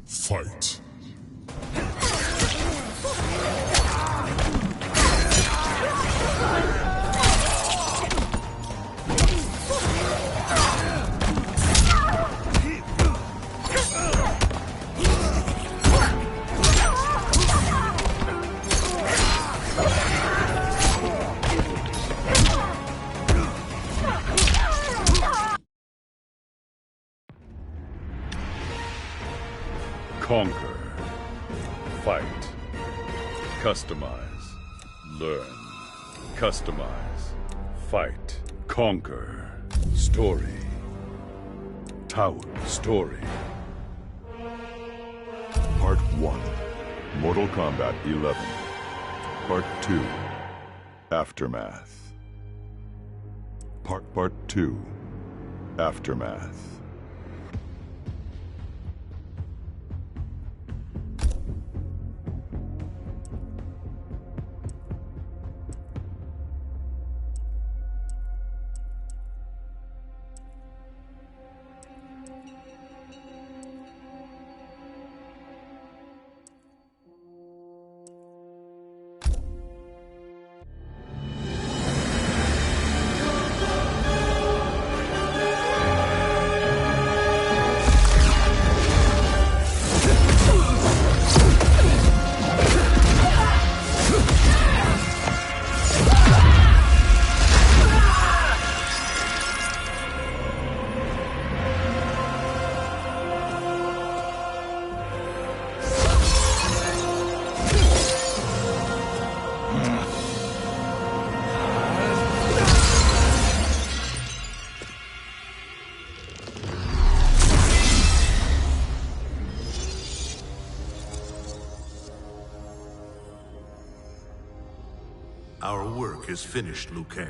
Fight. Conquer. Fight. Customize. Learn. Customize. Fight. Conquer. Story. Tower. Story. Part 1. Mortal Kombat 11. Part 2. Aftermath. Part 2. Aftermath. Our work is finished, Liu Kang.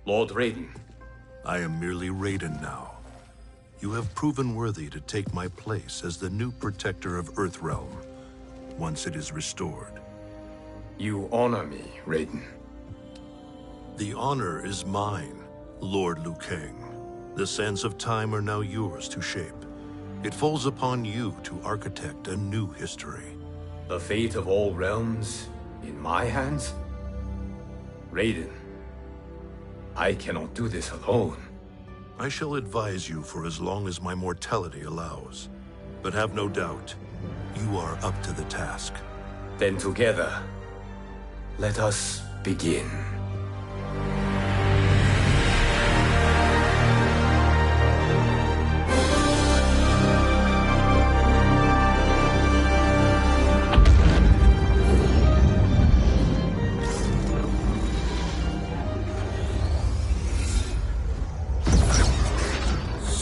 Lord Raiden. I am merely Raiden now. You have proven worthy to take my place as the new protector of Earthrealm, once it is restored. You honor me, Raiden. The honor is mine, Lord Liu Kang. The sands of time are now yours to shape. It falls upon you to architect a new history. The fate of all realms in my hands? Raiden, I cannot do this alone. I shall advise you for as long as my mortality allows. But have no doubt, you are up to the task. Then together, let us begin.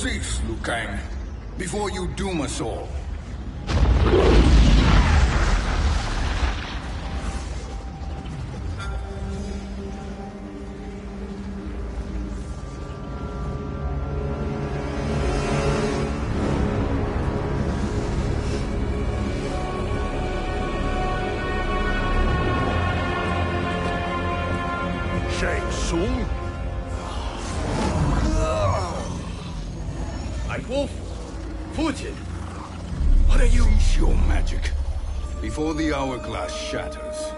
Cease, Liu Kang, before you doom us all. NIGHTWOLF? Fujin! What are you— Cease your magic, before the hourglass shatters.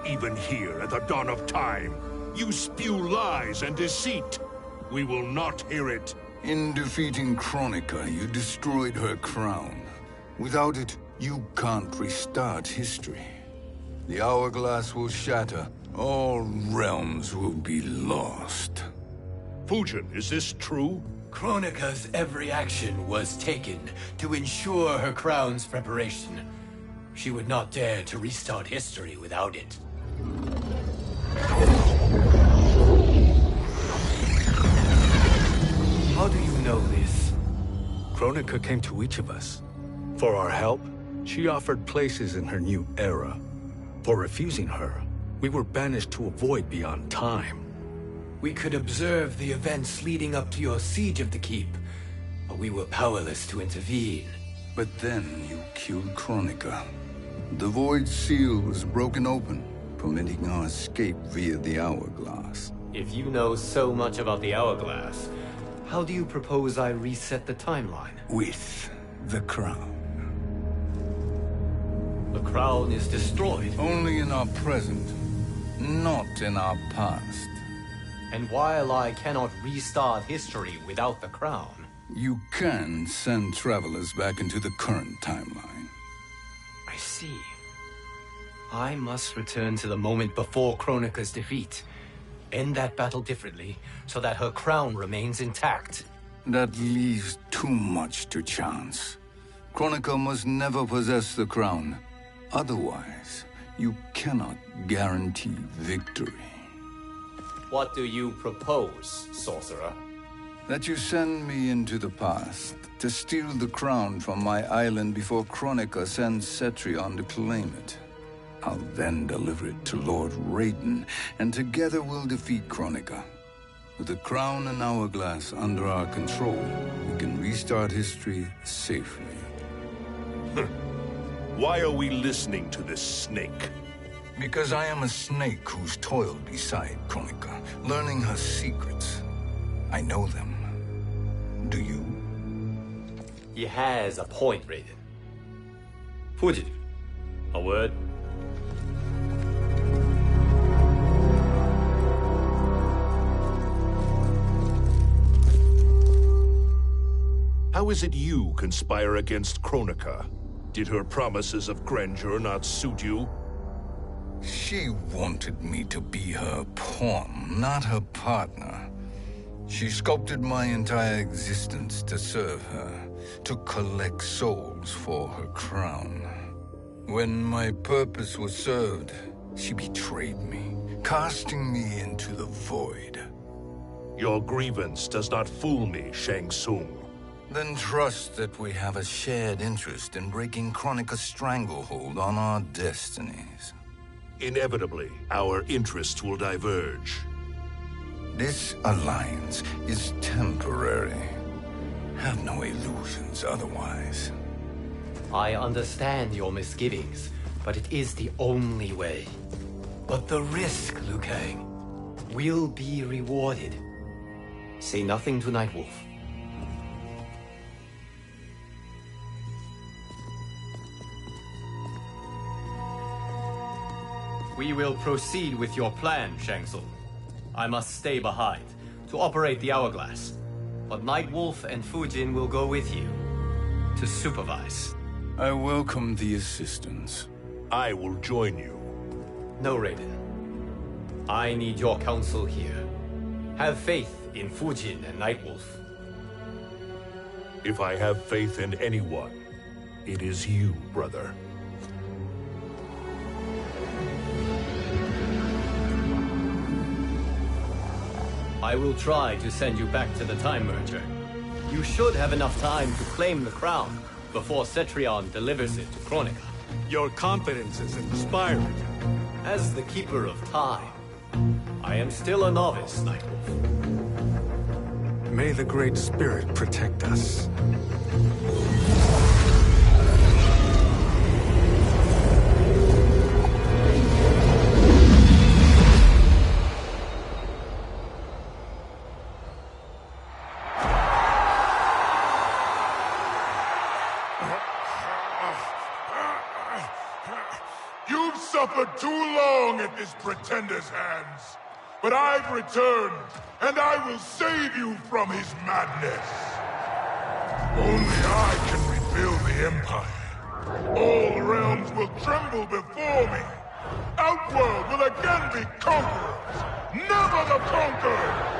Even here at the dawn of time, you spew lies and deceit. We will not hear it. In defeating Kronika, you destroyed her crown. Without it, you can't restart history. The hourglass will shatter. All realms will be lost. Fujin, is this true? Kronika's every action was taken to ensure her crown's preparation. She would not dare to restart history without it. How do you know this? Kronika came to each of us. For our help, she offered places in her new era. For refusing her, we were banished to a void beyond time. We could observe the events leading up to your siege of the keep, but we were powerless to intervene. But then you killed Kronika. The void seal was broken open, permitting our escape via the hourglass. If you know so much about the hourglass, How do you propose I reset the timeline? With the crown. The crown is destroyed. Only in our present, not in our past. And while I cannot restart history without the crown... You can send travelers back into the current timeline. I see. I must return to the moment before Kronika's defeat. End that battle differently, so that her crown remains intact. That leaves too much to chance. Kronika must never possess the crown. Otherwise, you cannot guarantee victory. What do you propose, sorcerer? That you send me into the past to steal the crown from my island before Kronika sends Cetrion to claim it. I'll then deliver it to Lord Raiden, and together we'll defeat Kronika. With the crown and hourglass under our control, we can restart history safely. Why are we listening to this snake? Because I am a snake who's toiled beside Kronika, learning her secrets. I know them. Do you? He has a point, Raiden. Fujin, a word? How is it you conspire against Kronika? Did her promises of grandeur not suit you? She wanted me to be her pawn, not her partner. She sculpted my entire existence to serve her, to collect souls for her crown. When my purpose was served, she betrayed me, casting me into the void. Your grievance does not fool me, Shang Tsung. Then trust that we have a shared interest in breaking Kronika's stranglehold on our destinies. Inevitably, our interests will diverge. This alliance is temporary. Have no illusions otherwise. I understand your misgivings, but it is the only way. But the risk, Liu Kang, will be rewarded. Say nothing to Nightwolf. We will proceed with your plan, Shang Tsung. I must stay behind to operate the hourglass. But Nightwolf and Fujin will go with you to supervise. I welcome the assistance. I will join you. No, Raiden. I need your counsel here. Have faith in Fujin and Nightwolf. If I have faith in anyone, it is you, brother. I will try to send you back to the Time Merger. You should have enough time to claim the crown before Cetrion delivers it to Kronika. Your confidence is inspiring. As the Keeper of Time, I am still a novice, Nightwolf. May the Great Spirit protect us. You've suffered too long at this pretender's hands. But I've returned, and I will save you from his madness. Only I can rebuild the Empire. All realms will tremble before me. Outworld will again be conquerors, never the conquered!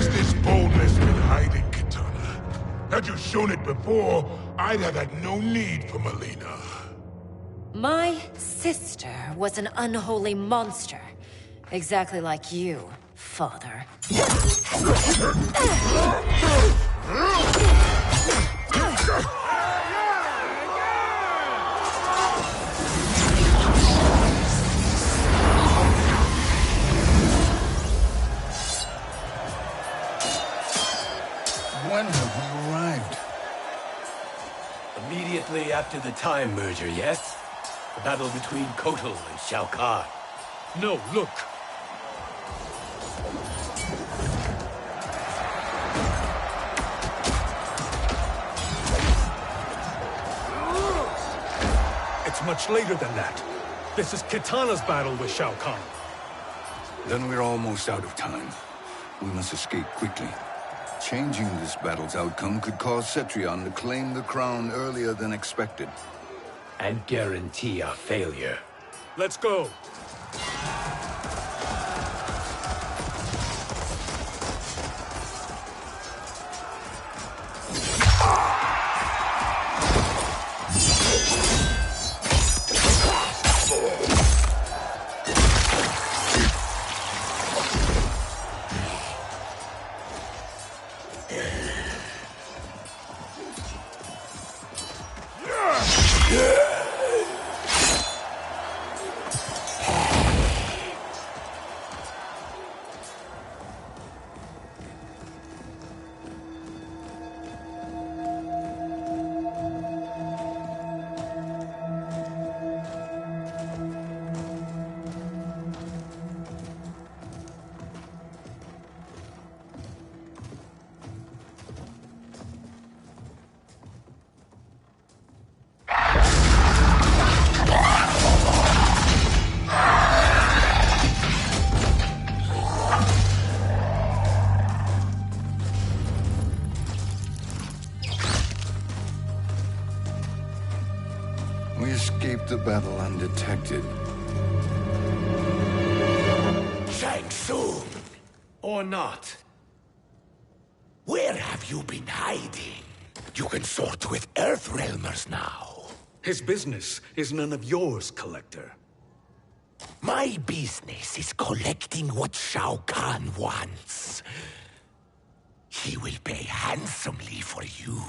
Where's this boldness been hiding, Kitana? Had you shown it before, I'd have had no need for Melina. My sister was an unholy monster. Exactly like you, father. When have we arrived? Immediately after the Time Merger, yes? The battle between Kotal and Shao Kahn. No, look. It's much later than that. This is Kitana's battle with Shao Kahn. Then we're almost out of time. We must escape quickly. Changing this battle's outcome could cause Cetrion to claim the crown earlier than expected. And guarantee our failure. Let's go. We escaped the battle undetected. Shang Tsung! Or not. Where have you been hiding? You can sort with Earthrealmers now. His business is none of yours, Collector. My business is collecting what Shao Kahn wants. He will pay handsomely for you.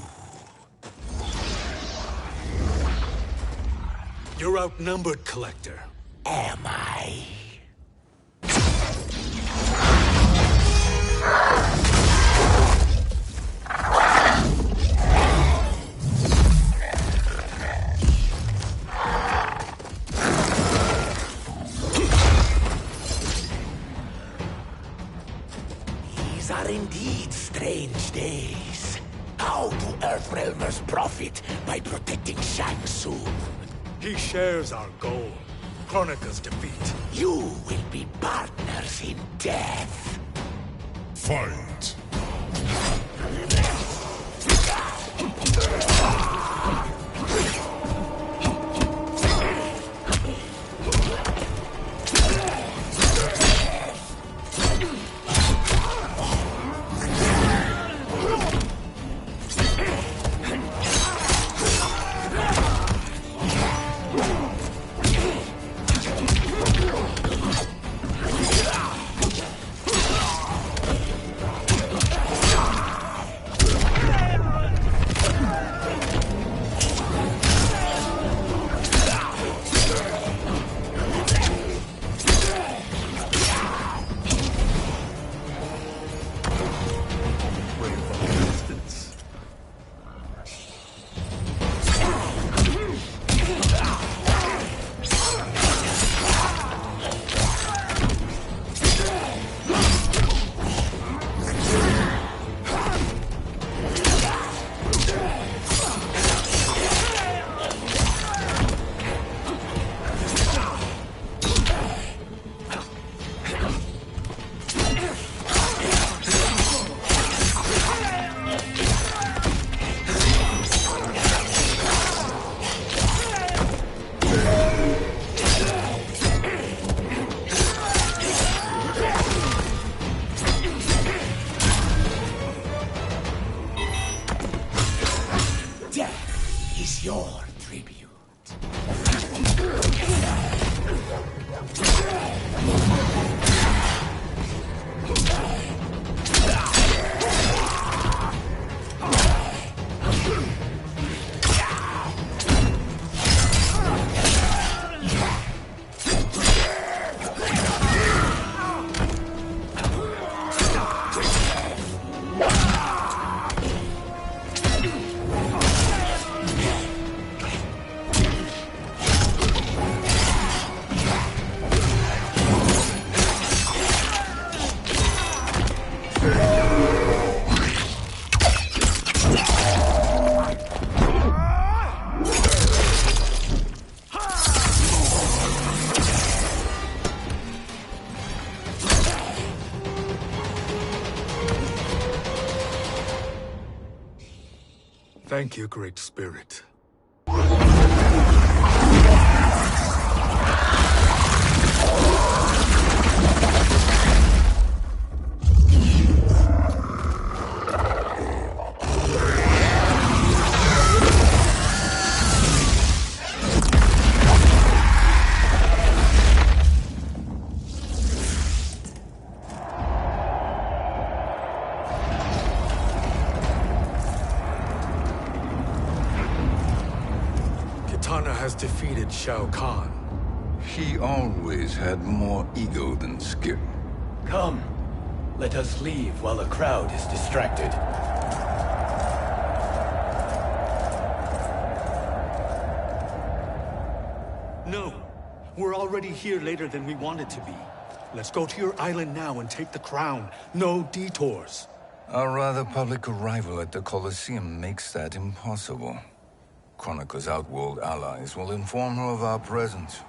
You're outnumbered, Collector. Am I? These are indeed strange days. How do Earthrealmers profit by protecting Shang Tsung? He shares our goal. Kronika's defeat. You will be partners in death. Fight! Thank you, Great Spirit. Defeated Shao Kahn. He always had more ego than skill. Come, let us leave while the crowd is distracted. No, we're already here later than we wanted to be. Let's go to your island now and take the crown. No detours. Our rather public arrival at the Colosseum makes that impossible. Kronika's outworld allies will inform her of our presence.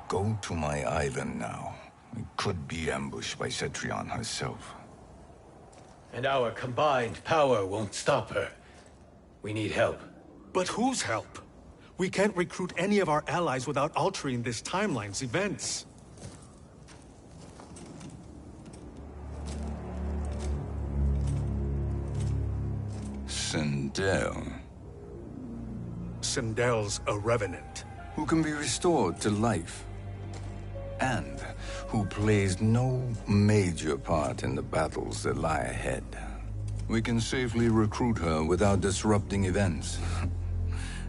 Go to my island now. We could be ambushed by Cetrion herself. And our combined power won't stop her. We need help. But whose help? We can't recruit any of our allies without altering this timeline's events. Sindel. Sindel's a revenant. Who can be restored to life. And who plays no major part in the battles that lie ahead. We can safely recruit her without disrupting events.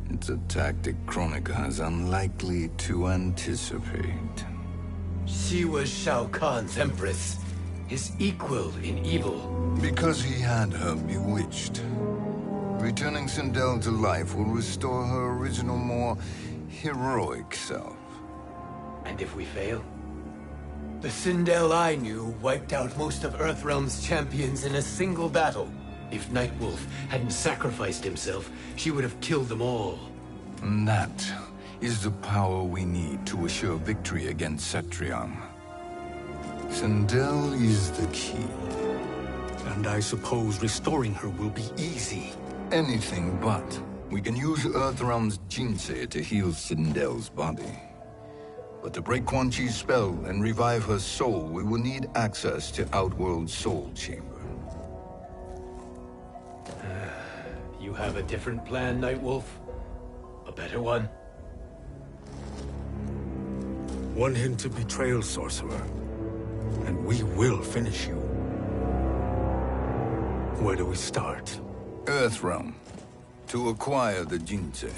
It's a tactic Kronika is unlikely to anticipate. She was Shao Kahn's empress, his equal in evil. Because he had her bewitched. Returning Sindel to life will restore her original, more heroic self. And if we fail? The Sindel I knew wiped out most of Earthrealm's champions in a single battle. If NIGHTWOLF hadn't sacrificed himself, she would have killed them all. And that is the power we need to assure victory against Cetrion. Sindel is the key. And I suppose restoring her will be easy. Anything but. We can use Earthrealm's Jinsei to heal Sindel's body. But to break Quan Chi's spell and revive her soul, we will need access to Outworld's Soul Chamber. You have a different plan, NIGHTWOLF? A better one? One hint of betrayal, sorcerer. And we will finish you. Where do we start? Earthrealm. To acquire the Jinsei.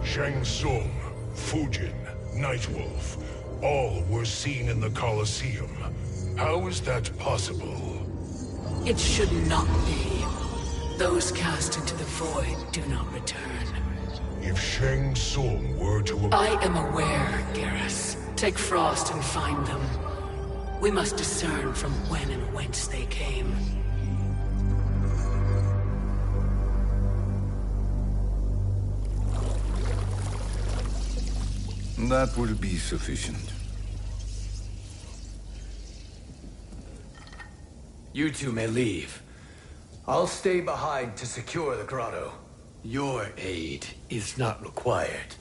Shang Tsung, Fujin, NIGHTWOLF, all were seen in the Colosseum. How is that possible? It should not be. Those cast into the void do not return. If Shang Tsung were to... I am aware, Garrus. Take Frost and find them. We must discern from when and whence they came. That will be sufficient. You two may leave. I'll stay behind to secure the grotto. Your aid is not required.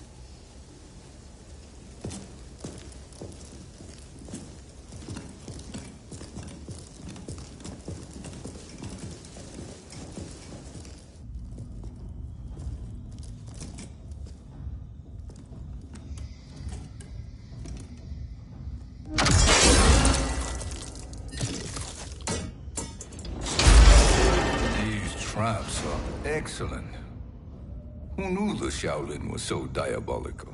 Traps are excellent. Who knew the Shaolin was so diabolical?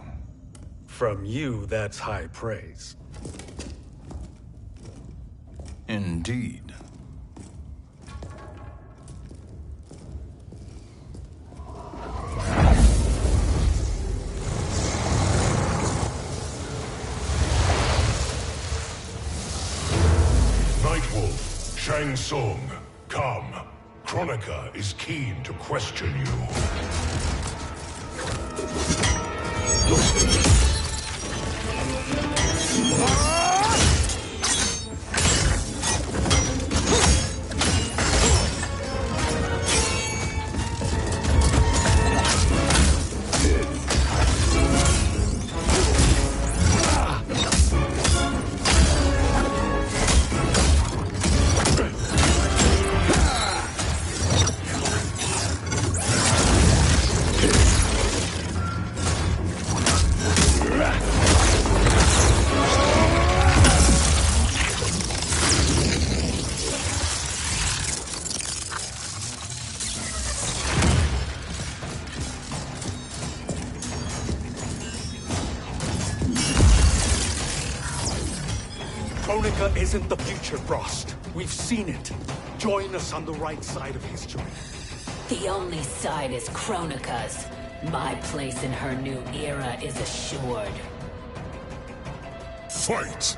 From you, that's high praise. Indeed. Shang Tsung, come. Kronika is keen to question you. Kronika isn't the future, Frost. We've seen it. Join us on the right side of history. The only side is Kronika's. My place in her new era is assured. Fight!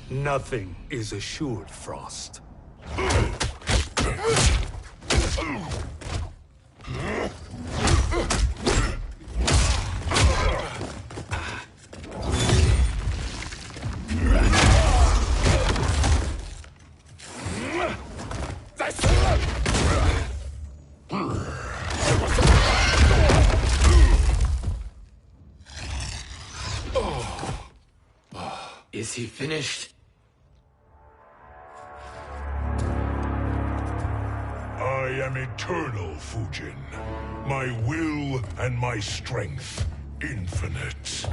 Nothing is assured, Frost. Is he finished? I am eternal, Fujin. My will and my strength, infinite.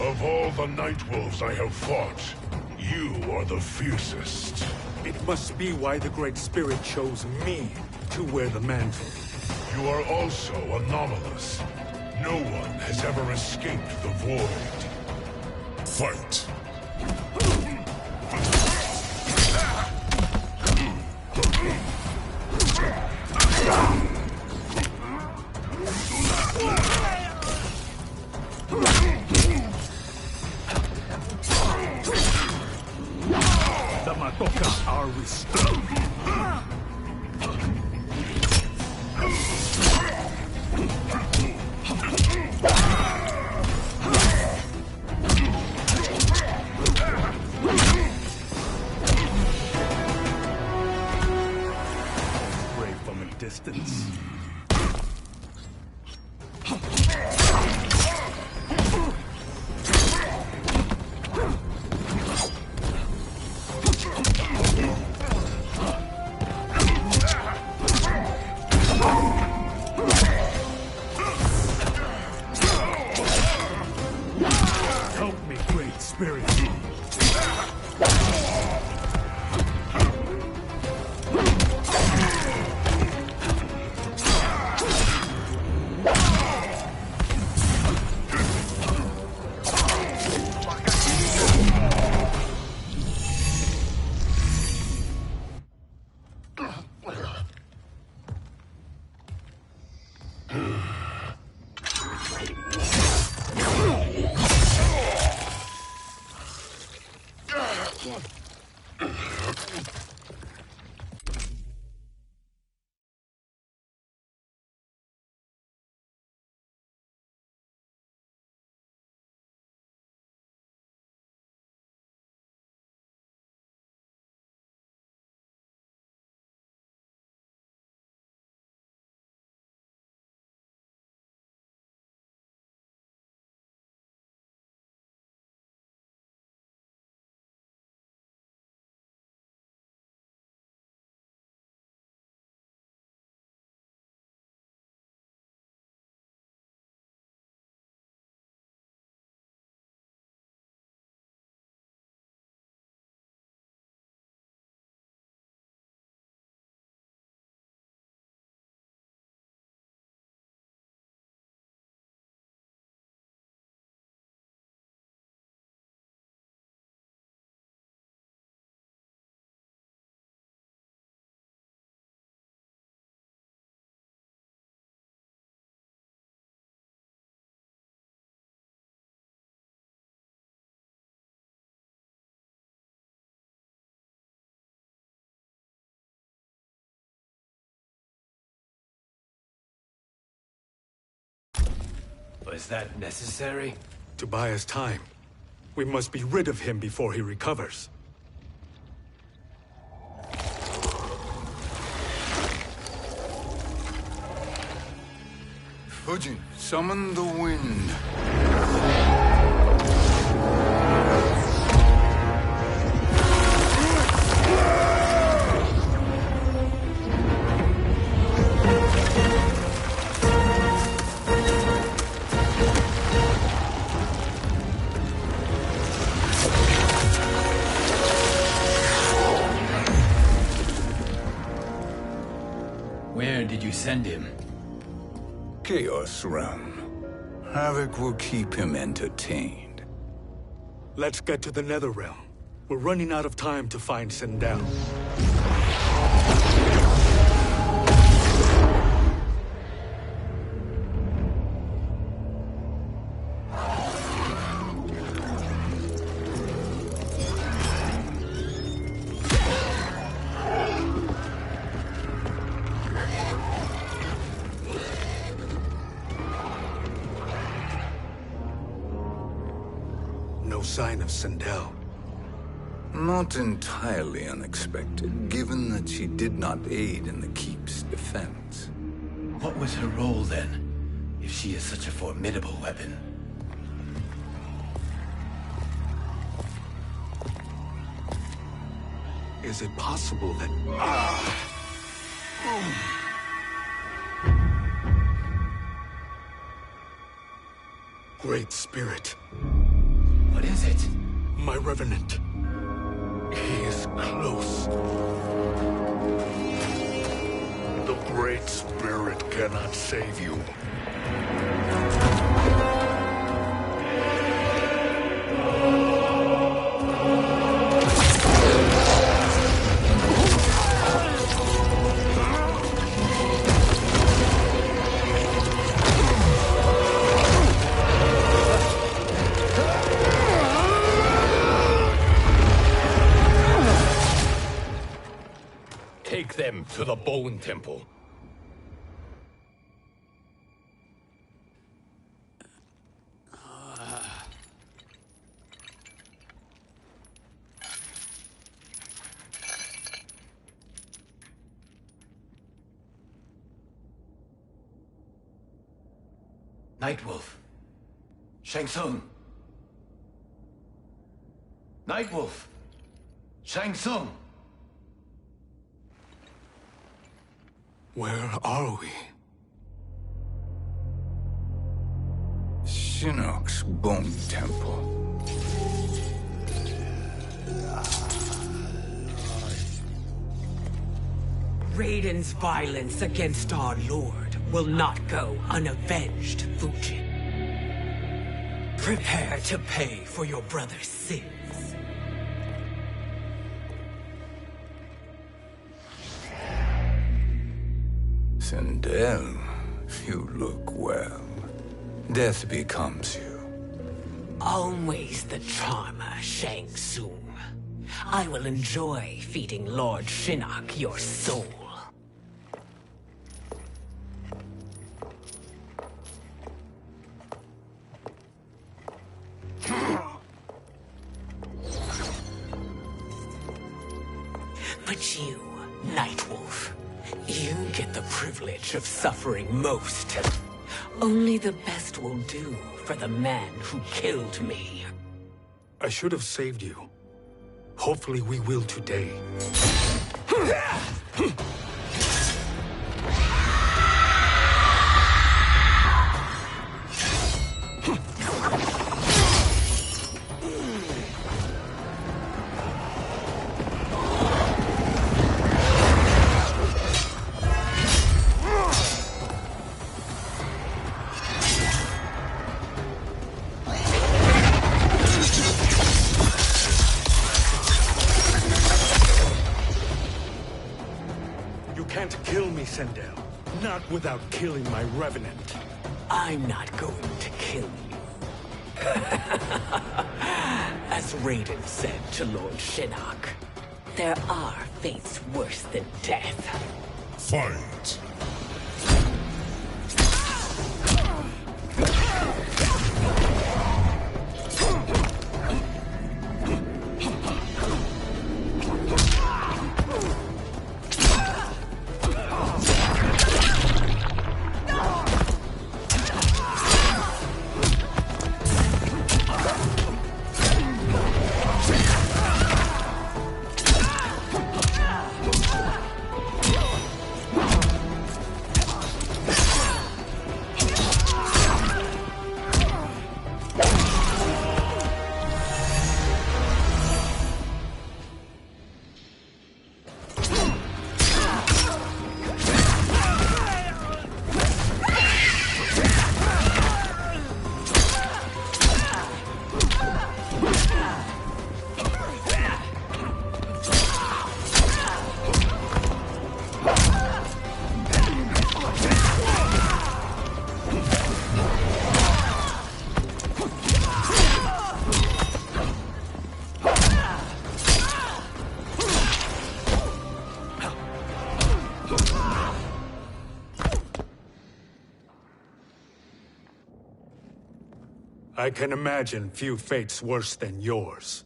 Of all the Nightwolves I have fought, you are the fiercest. It must be why the Great Spirit chose me to wear the mantle. You are also anomalous. No one has ever escaped the void. Fight! The Matoka are restored. Spray from a distance. Help me, Great Spirit. Was that necessary? To buy us time. We must be rid of him before he recovers. Fujin, summon the wind. Where did you send him? Chaos Realm. Havoc will keep him entertained. Let's get to the Netherrealm. We're running out of time to find Sindel. No sign of Sindel. Not entirely unexpected, given that she did not aid in the Keep's defense. What was her role then, if she is such a formidable weapon? Is it possible that... Great Spirit. What is it? My revenant. He is close. The Great Spirit cannot save you. Take them to the Bone Temple. Nightwolf. Shang Tsung. Nightwolf. Shang Tsung. Where are we? Shinnok's Bone Temple. Raiden's violence against our lord will not go unavenged, Fujin. Prepare to pay for your brother's sins. Sindel, you look well. Death becomes you. Always the charmer, Shang Tsung. I will enjoy feeding Lord Shinnok your soul. But you, Nightwolf, you get the privilege of suffering most. Only the best will do for the man who killed me. I should have saved you. Hopefully we will today. Sindel, not without killing my revenant. I'm not going to kill you. As Raiden said to Lord Shinnok, there are fates worse than death. Fight! I can imagine few fates worse than yours.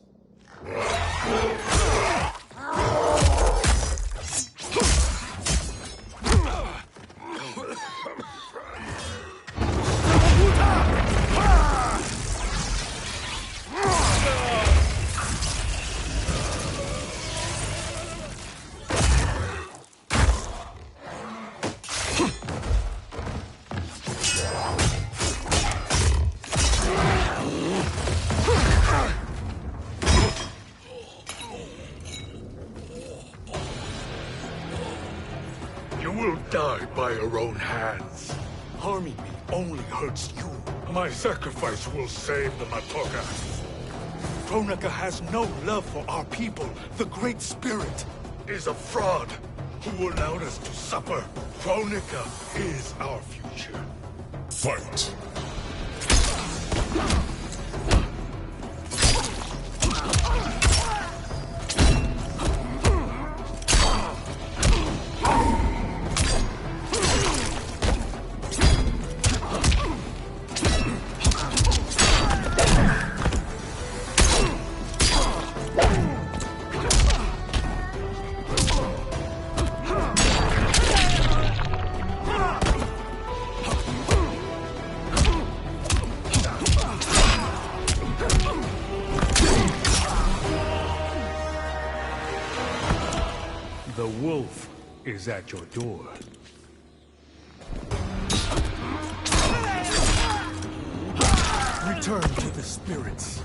by your own hands. Harming me only hurts you. My sacrifice will save the Matoka. Kronika has no love for our people. The Great Spirit Is a fraud who allowed us to suffer. Kronika is our future. Fight! The wolf is at your door. Return to the spirits.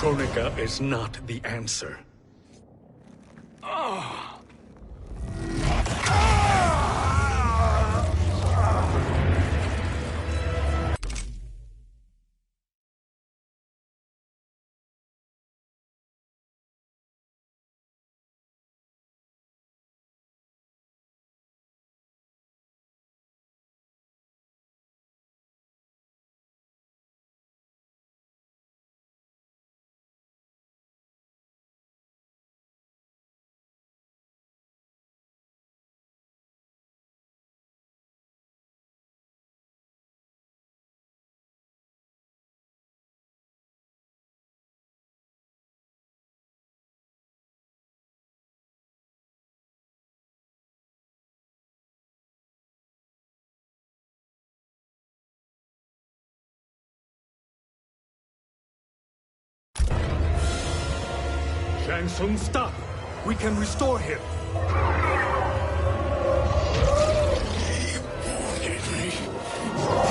Kronika is not the answer. Shang Tsung, stop! We can restore him!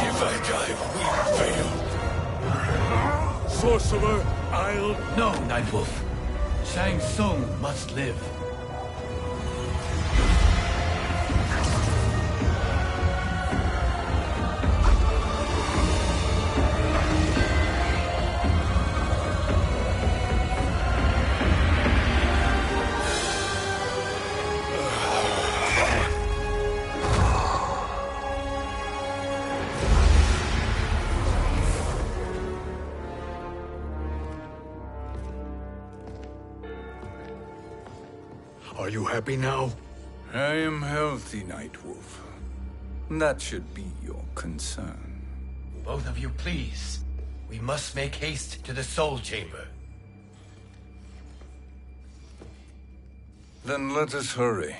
If I die, we fail. Sorcerer, I'll... No, Nightwolf. Shang Tsung must live. Are you happy now? I am healthy, Nightwolf. That should be your concern. Both of you, please. We must make haste to the Soul Chamber. Then let us hurry.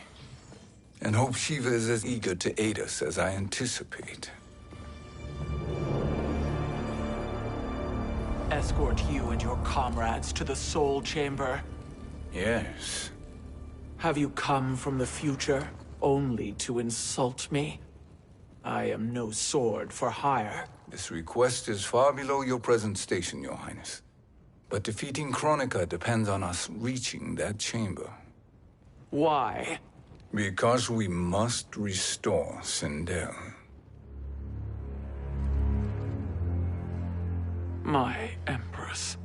And hope SHEEVA is as eager to aid us as I anticipate. Escort you and your comrades to the Soul Chamber? Yes. Have you come from the future only to insult me? I am no sword for hire. This request is far below your present station, Your Highness. But defeating Kronika depends on us reaching that chamber. Why? Because we must restore Sindel. My Empress.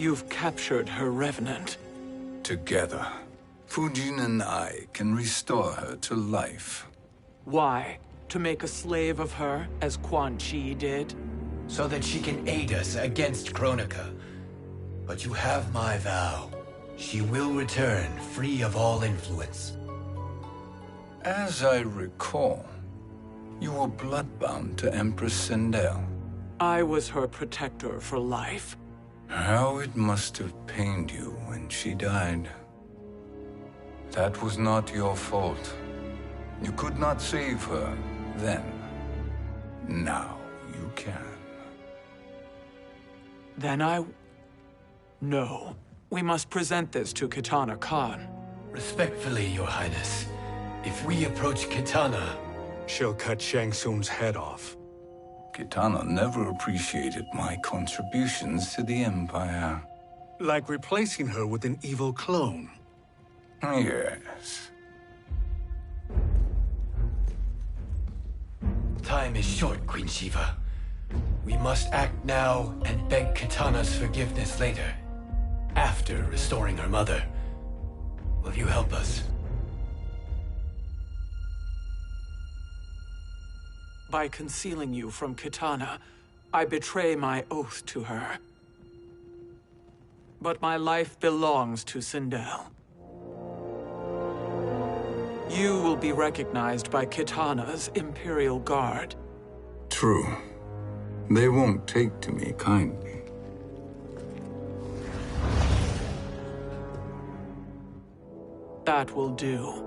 You've captured her revenant. Together, Fujin and I can restore her to life. Why? To make a slave of her, as Quan Chi did? So that she can aid us against Kronika. But you have my vow. She will return free of all influence. As I recall, you were bloodbound to Empress Sindel. I was her protector for life. How it must have pained you when she died. That was not your fault. You could not save her then. Now you can. Then No. We must present this to Kitana Khan. Respectfully, Your Highness. If we approach Kitana... She'll cut Shang Tsung's head off. Kitana never appreciated my contributions to the Empire. Like replacing her with an evil clone. Yes. Time is short, Queen SHEEVA. We must act now and beg Kitana's forgiveness later. After restoring her mother. Will you help us? By concealing you from Kitana, I betray my oath to her. But my life belongs to Sindel. You will be recognized by Kitana's Imperial Guard. True. They won't take to me kindly. That will do.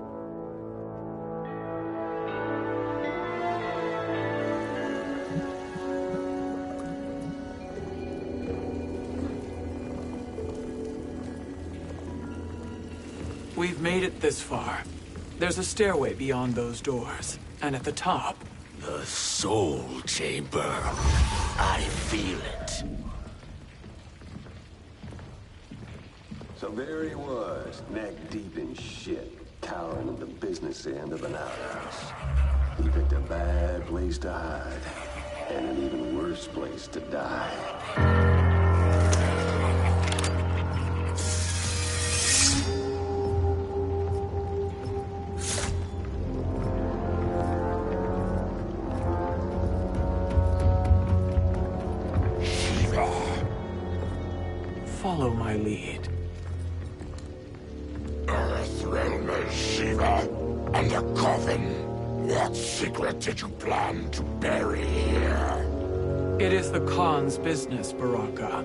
We've made it this far. There's a stairway beyond those doors, and at the top... The Soul Chamber. I feel it. So there he was, neck deep in shit, cowering at the business end of an outhouse. He picked a bad place to hide, and an even worse place to die. Follow my lead. Earthrealmer SHEEVA, and a coffin. What secret did you plan to bury here? It is the Khan's business, Baraka.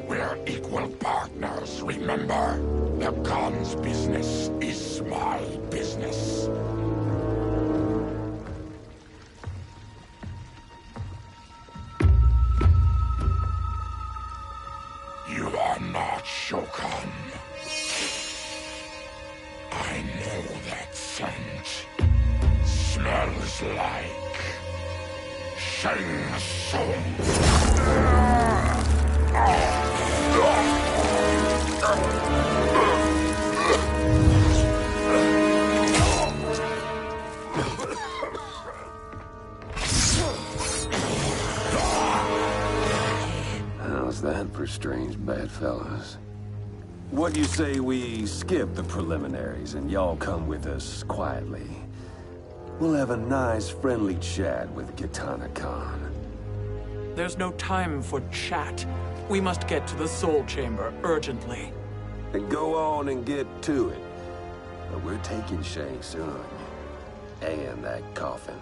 We're equal partners, remember? The Khan's business is my business. You are not Shokan. I know that scent. Smells like... Shang Tsung. How's that for strange bedfellows? What do you say we skip the preliminaries and y'all come with us quietly? We'll have a nice, friendly chat with Kitana Khan. There's no time for chat. We must get to the Soul Chamber urgently. Then go on and get to it. But we're taking Shang Tsung. And that coffin.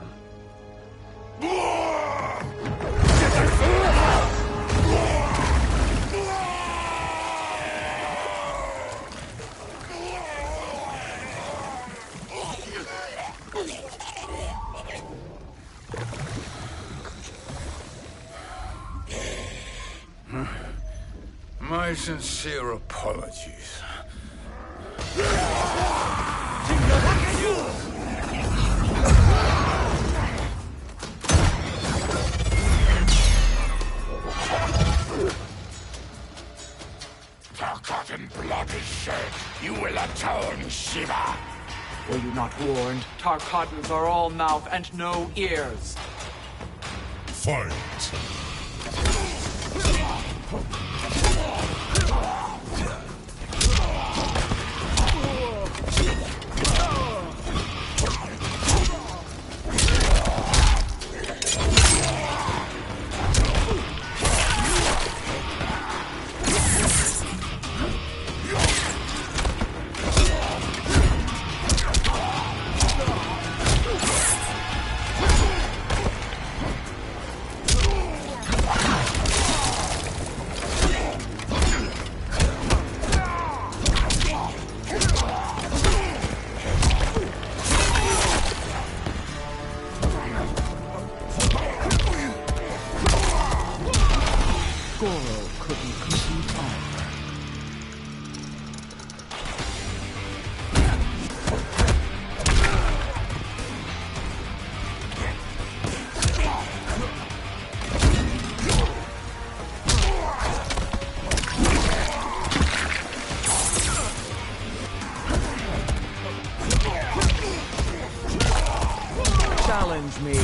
My sincere apologies. Tarkatan blood is shed. You will atone, SHEEVA. Were you not warned? Tarkatans are all mouth and no ears. Fight. challenge me?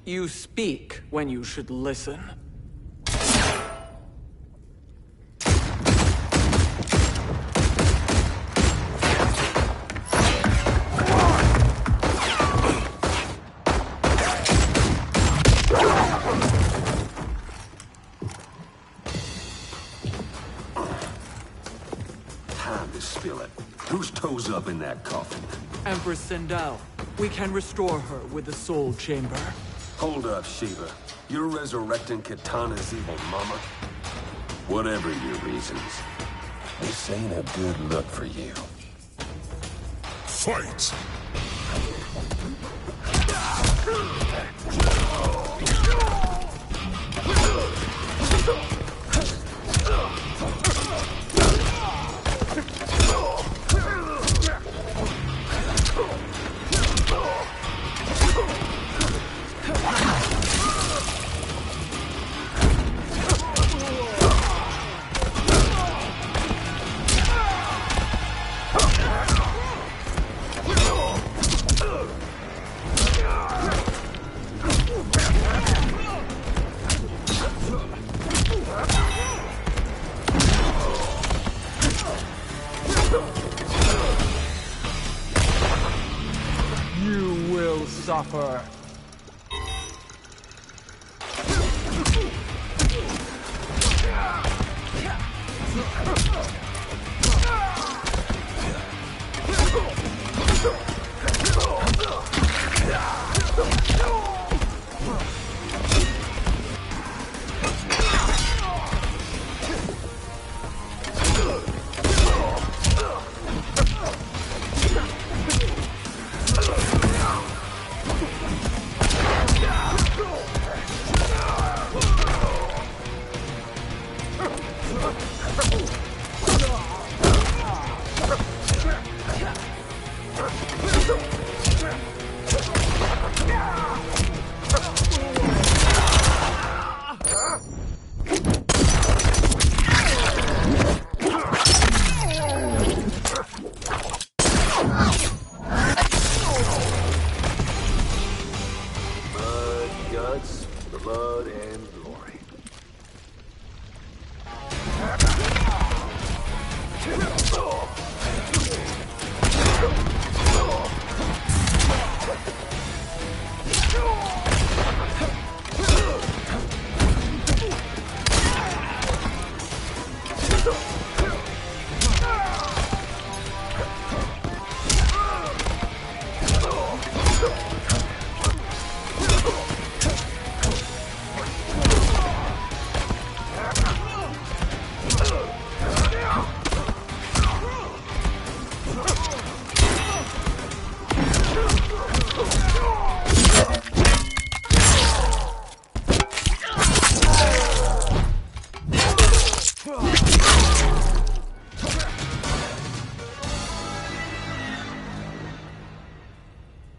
You speak when you should listen. Time to spill it. Whose toes up in that coffin? Empress Sindel. We can restore her with the Soul Chamber. Hold up, SHEEVA. You're resurrecting Kitana's evil mama? Whatever your reasons, this ain't a good look for you. Fight! You will suffer. Blood and glory.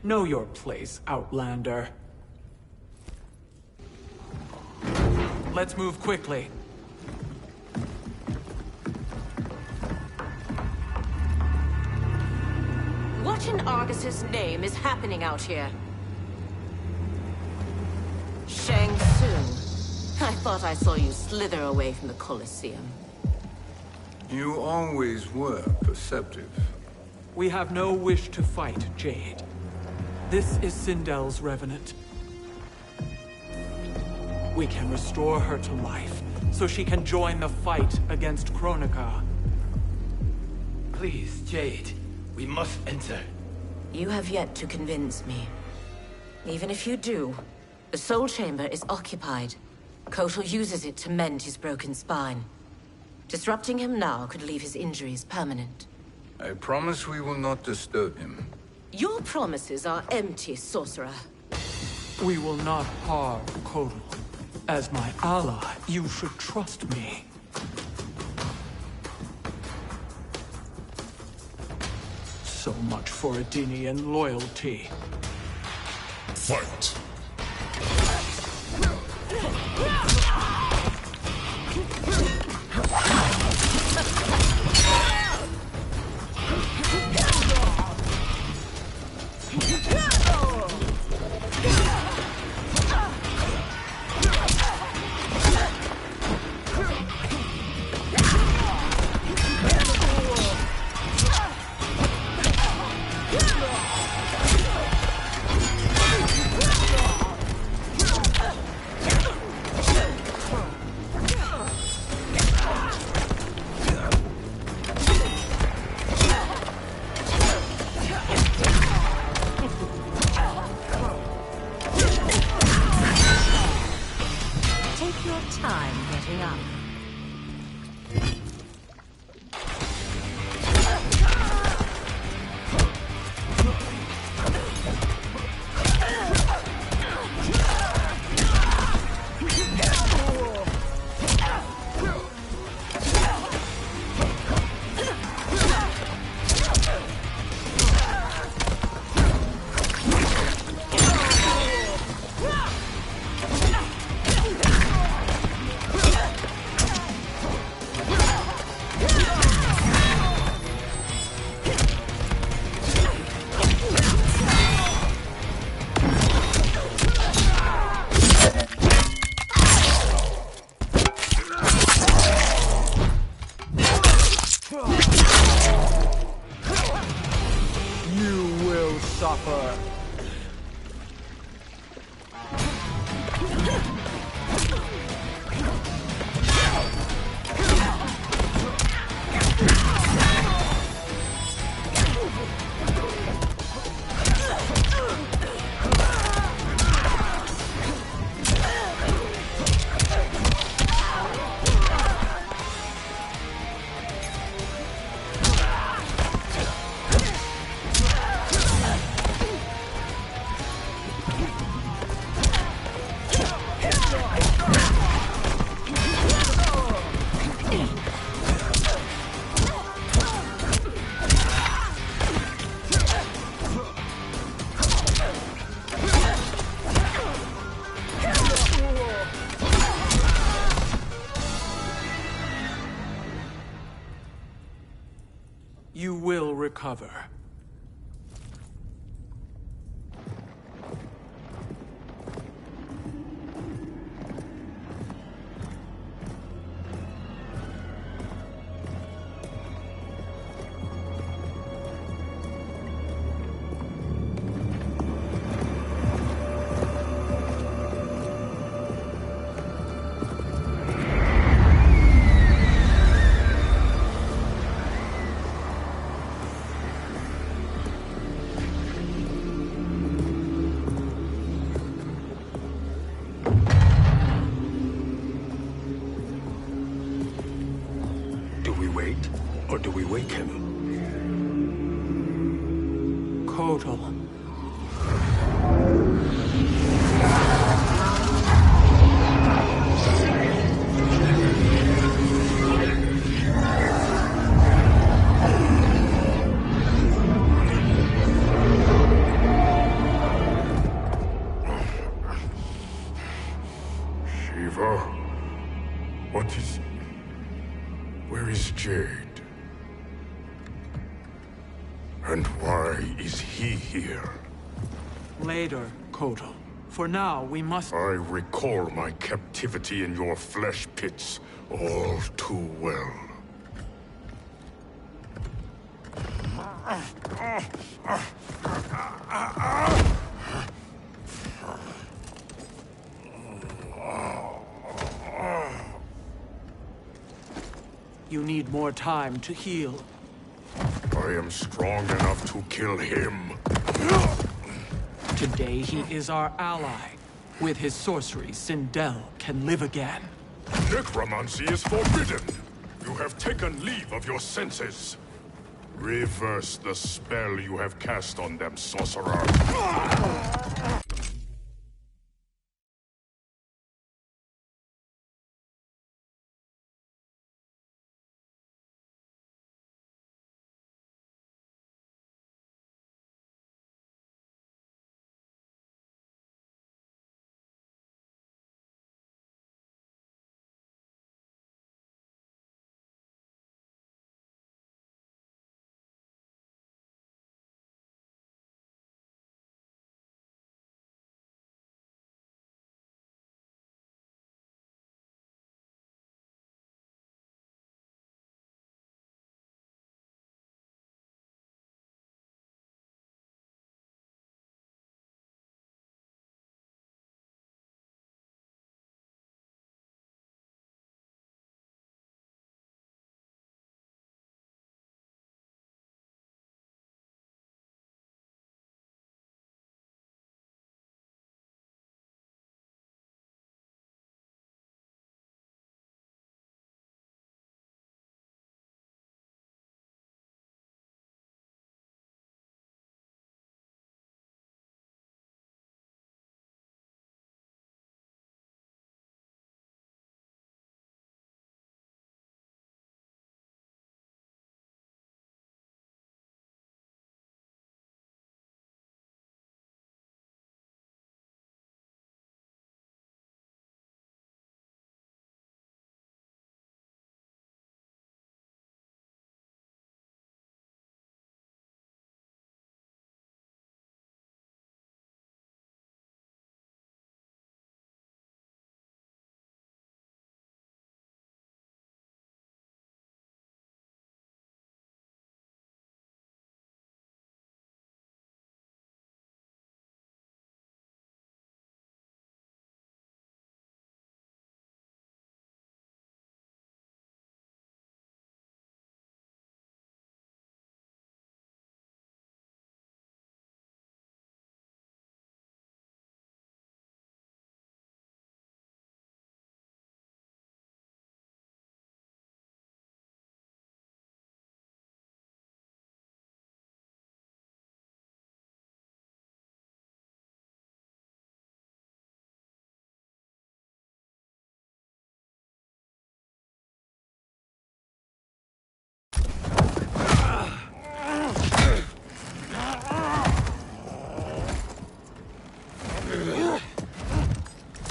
Know your place, Outlander. Let's move quickly. What in Argus's name is happening out here? Shang Tsung. I thought I saw you slither away from the Colosseum. You always were perceptive. We have no wish to fight, Jade. This is Sindel's Revenant. We can restore her to life, so she can join the fight against Kronika. Please, Jade. We must enter. You have yet to convince me. Even if you do, the soul chamber is occupied. Kotal uses it to mend his broken spine. Disrupting him now could leave his injuries permanent. I promise we will not disturb him. Your promises are empty, sorcerer. We will not harm Kotal. As my ally, you should trust me. So much for Adenian loyalty. Fight! You will recover. Or do we wake him? Kotal. SHEEVA? What is... Where is Jade? And why is he here? Later, Kotal. For now, we must... I recall my captivity in your flesh pits all too well. You need more time to heal. I am strong enough to kill him. Today he is our ally. With his sorcery, Sindel can live again. Necromancy is forbidden! You have taken leave of your senses. Reverse the spell you have cast on them, sorcerer.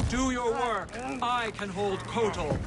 Do your work. I can hold Kotal.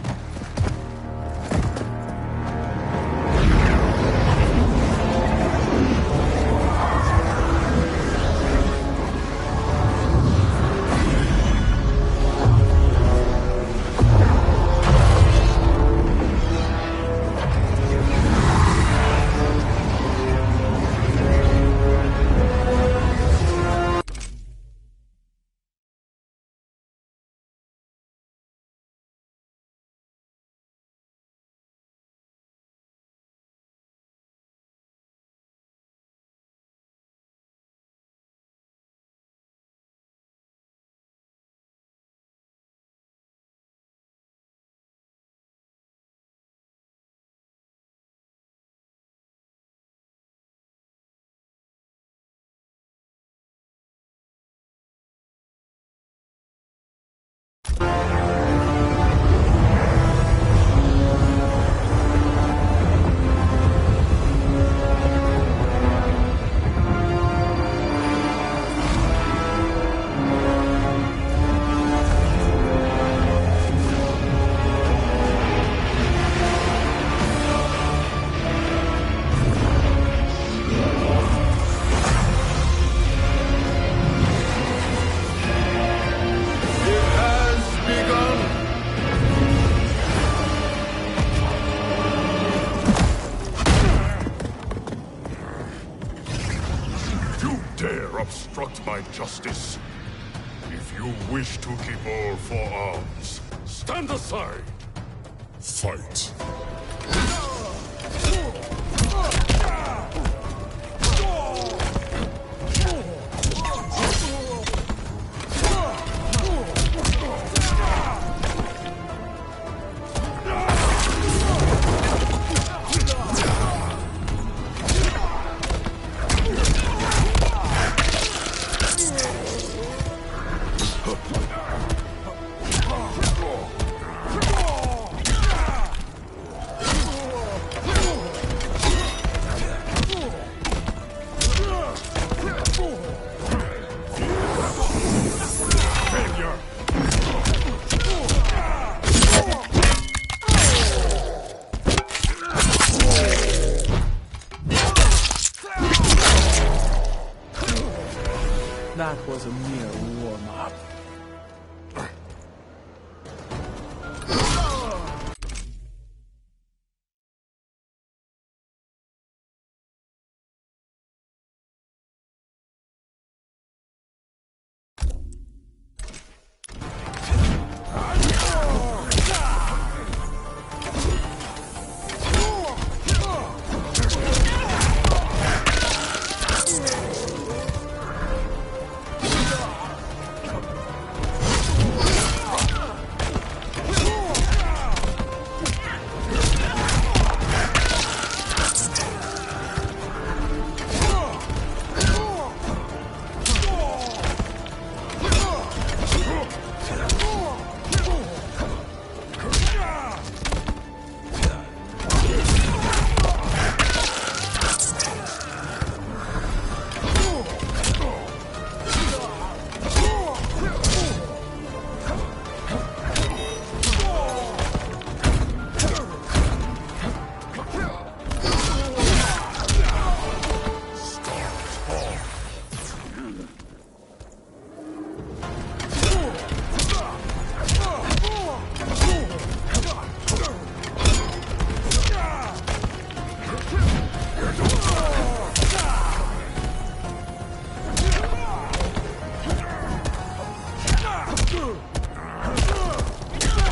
obstruct my justice. If you wish to keep all four arms, stand aside. Fight. That was a mere warm-up.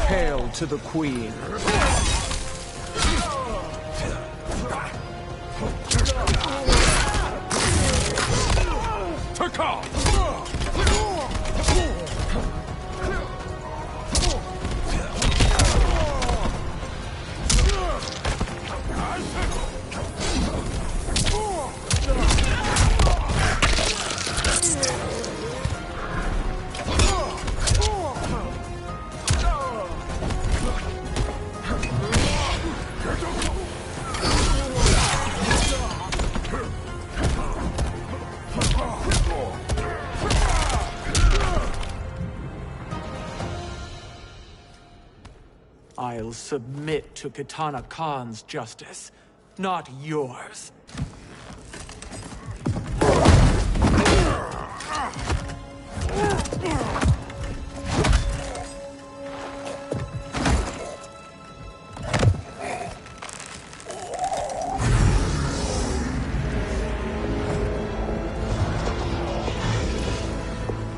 Hail to the Queen. I'll submit to Kitana Khan's justice, not yours.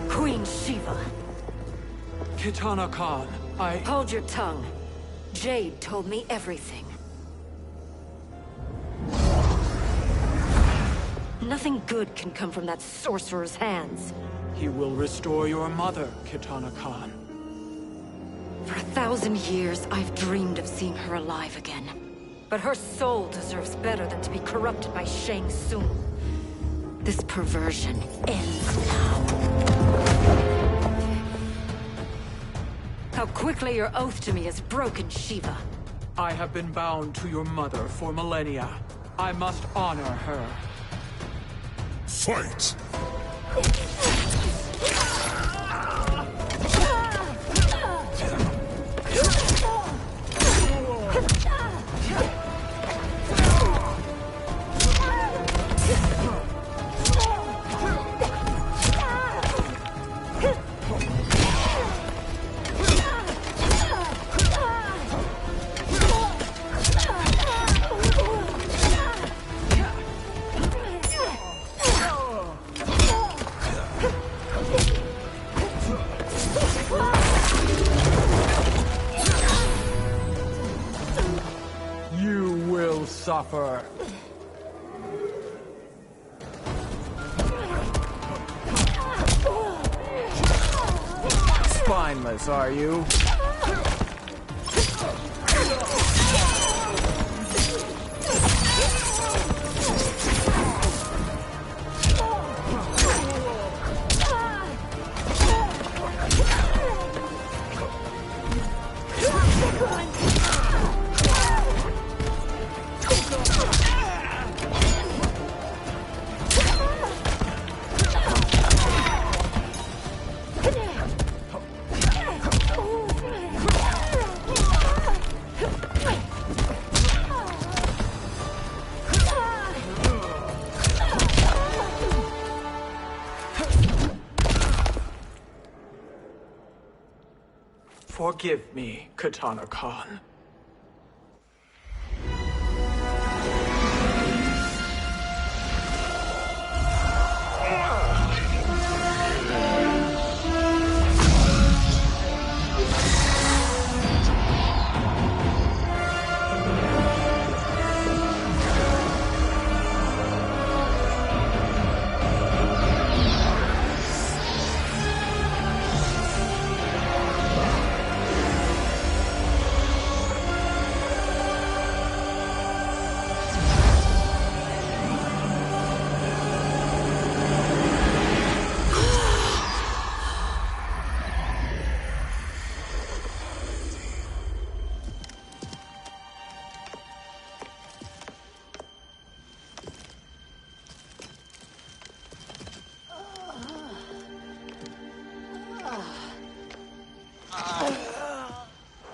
Queen SHEEVA. Kitana Khan, Hold your tongue. Jade told me everything. Nothing good can come from that sorcerer's hands. He will restore your mother, Kitana Khan. For 1,000 years, I've dreamed of seeing her alive again. But her soul deserves better than to be corrupted by Shang Tsung. This perversion ends now. How quickly your oath to me has broken, SHEEVA. I have been bound to your mother for millennia. I must honor her. Fight! Suffer. Spineless, are you? Forgive me, Katana Khan.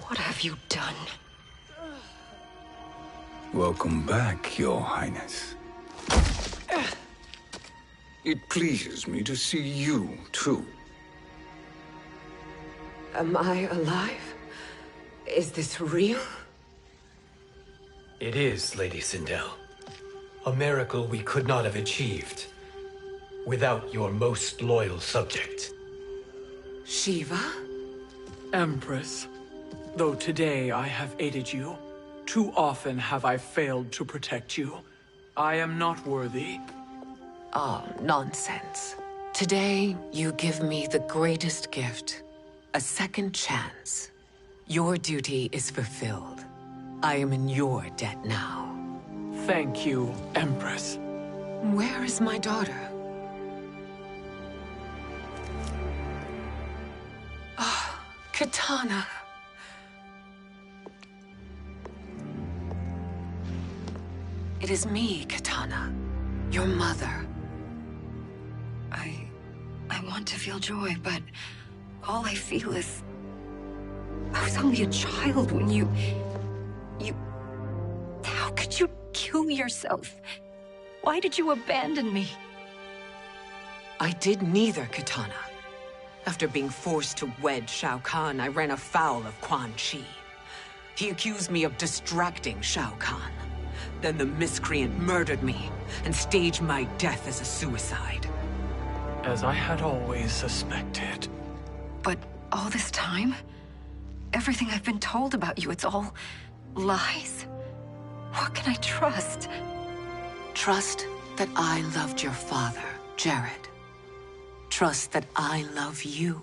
What have you done? Welcome back, Your Highness. It pleases me to see you, too. Am I alive? Is this real? It is, Lady Sindel. A miracle we could not have achieved without your most loyal subject. SHEEVA? Empress, though today I have aided you, too often have I failed to protect you. I am not worthy. Ah, nonsense. Today, you give me the greatest gift. A second chance. Your duty is fulfilled. I am in your debt now. Thank you, Empress. Where is my daughter? Ah, Katana. It is me, Katana. Your mother. I want to feel joy, but all I feel is... I was only a child when you... How could you kill yourself? Why did you abandon me? I did neither, Katana. After being forced to wed Shao Kahn, I ran afoul of Quan Chi. He accused me of distracting Shao Kahn. Then the miscreant murdered me and staged my death as a suicide. As I had always suspected. But all this time? Everything I've been told about you, it's all lies? What can I trust? Trust that I loved your father, Jared. Trust that I love you.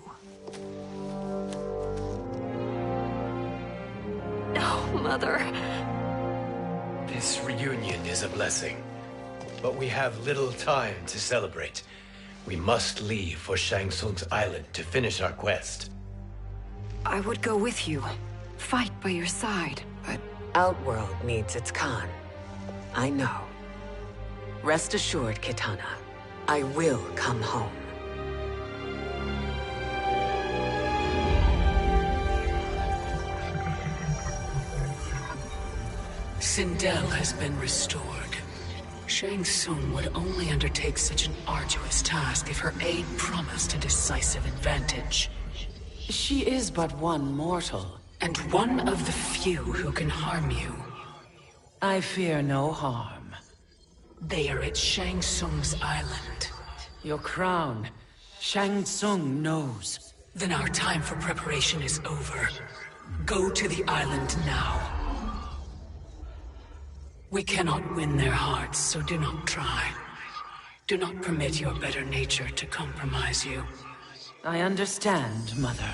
No, Mother. This reunion is a blessing, but we have little time to celebrate. We must leave for Shang Tsung's island to finish our quest. I would go with you, fight by your side, but... Outworld needs its Khan. I know. Rest assured, Katana, I will come home. Sindel has been restored. Shang Tsung would only undertake such an arduous task if her aid promised a decisive advantage. She is but one mortal, and one of the few who can harm you. I fear no harm. They are at Shang Tsung's island. Your crown, Shang Tsung knows. Then our time for preparation is over. Go to the island now. We cannot win their hearts, so do not try. Do not permit your better nature to compromise you. I understand, Mother.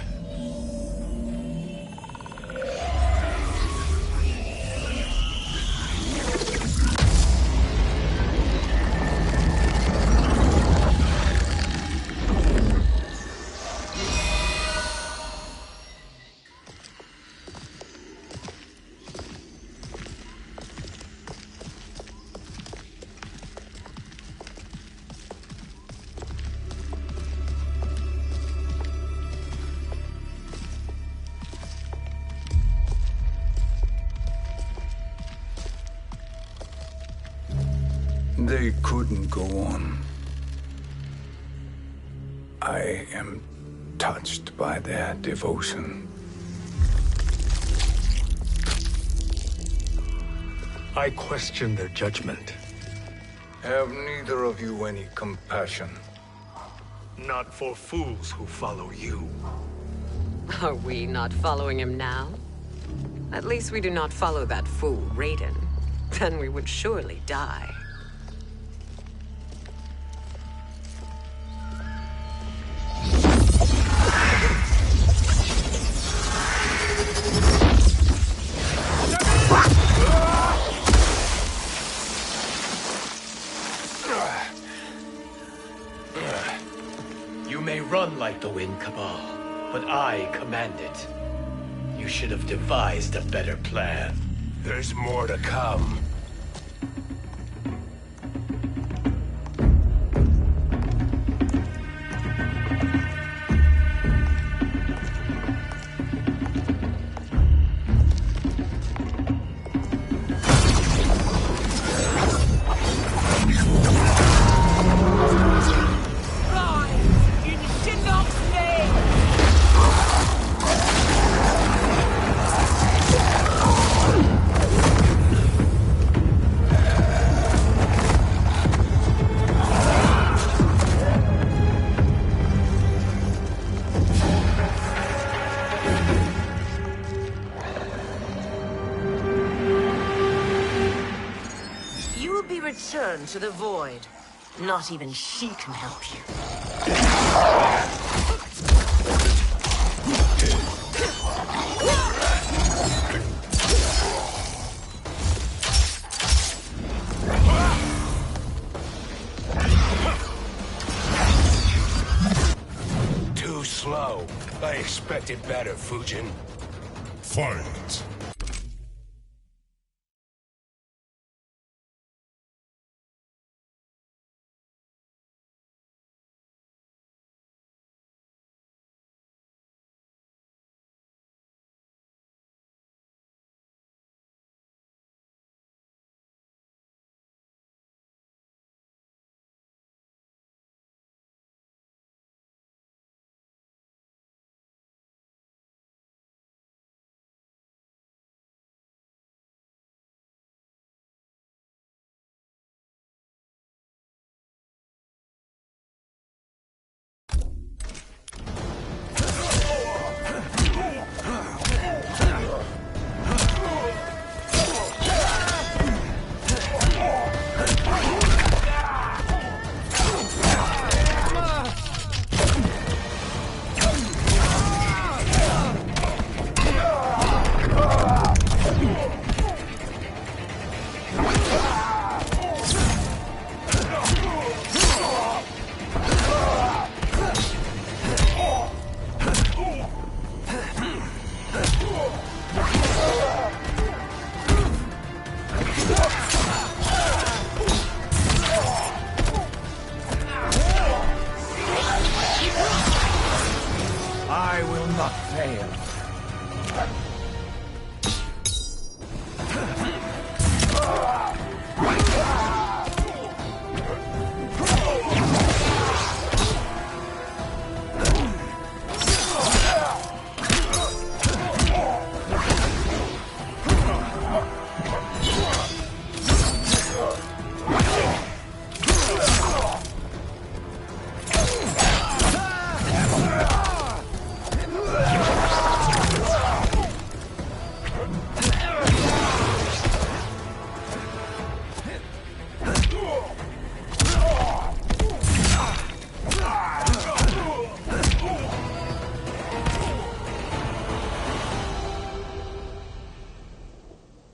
They couldn't go on. I am touched by their devotion. I question their judgment. Have neither of you any compassion? Not for fools who follow you. Are we not following him now? At least we do not follow that fool, Raiden. Then we would surely die. You may run like the wind, Cabal, but I command it. You should have devised a better plan. There's more to come. Return to the void. Not even she can help you. Too slow. I expected better, Fujin. Fight. I will not fail.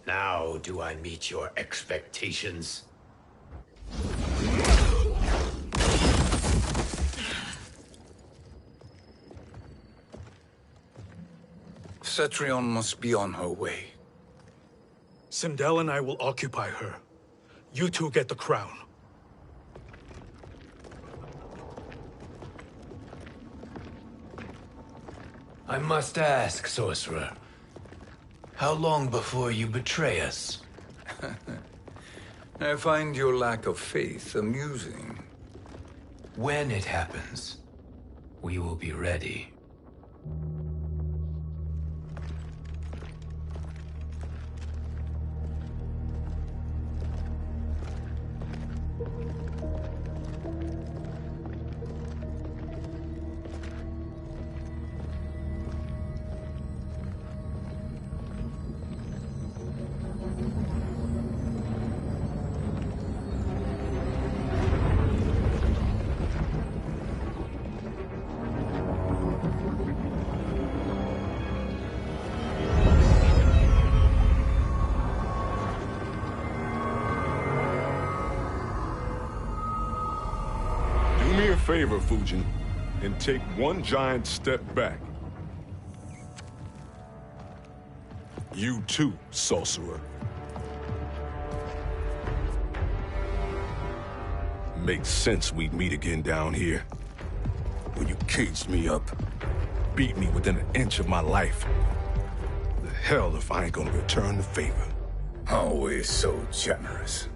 Now do I meet your expectations? Cetrion must be on her way. Sindel and I will occupy her. You two get the crown. I must ask, sorcerer. How long before you betray us? I find your lack of faith amusing. When it happens, we will be ready. favor, Fujin, and take one giant step back. You too, sorcerer. Makes sense we'd meet again down here. When you caged me up, beat me within an inch of my life. The hell if I ain't gonna return the favor. Always so generous.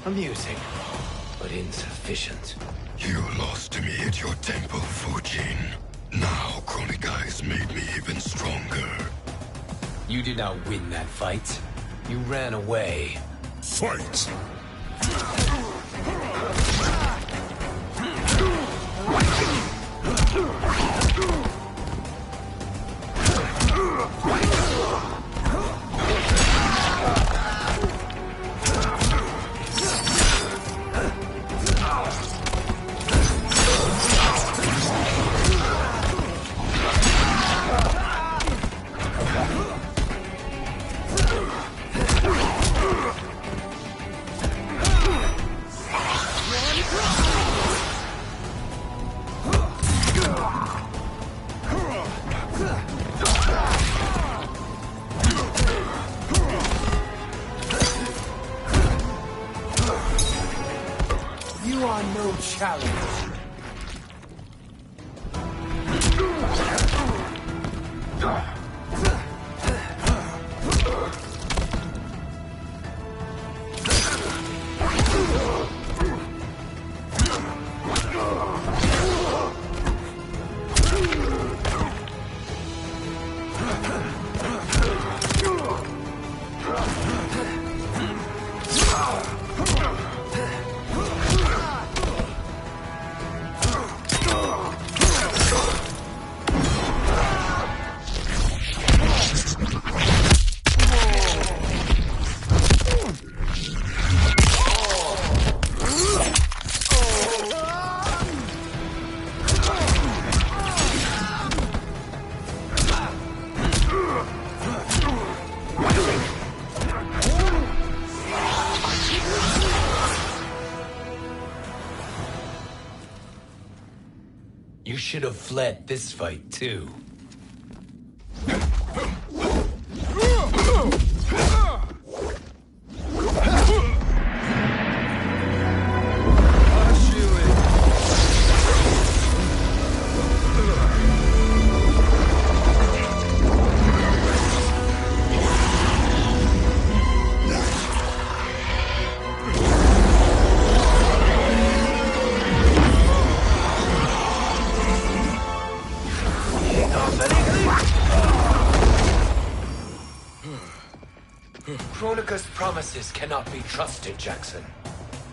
Amusing, but insufficient. You lost to me at your temple, Fujin. Now Kronika has made me even stronger. You did not win that fight. You ran away. Fight! You are no challenge. You should have fled this fight, too. Kronika's promises cannot be trusted, Jackson.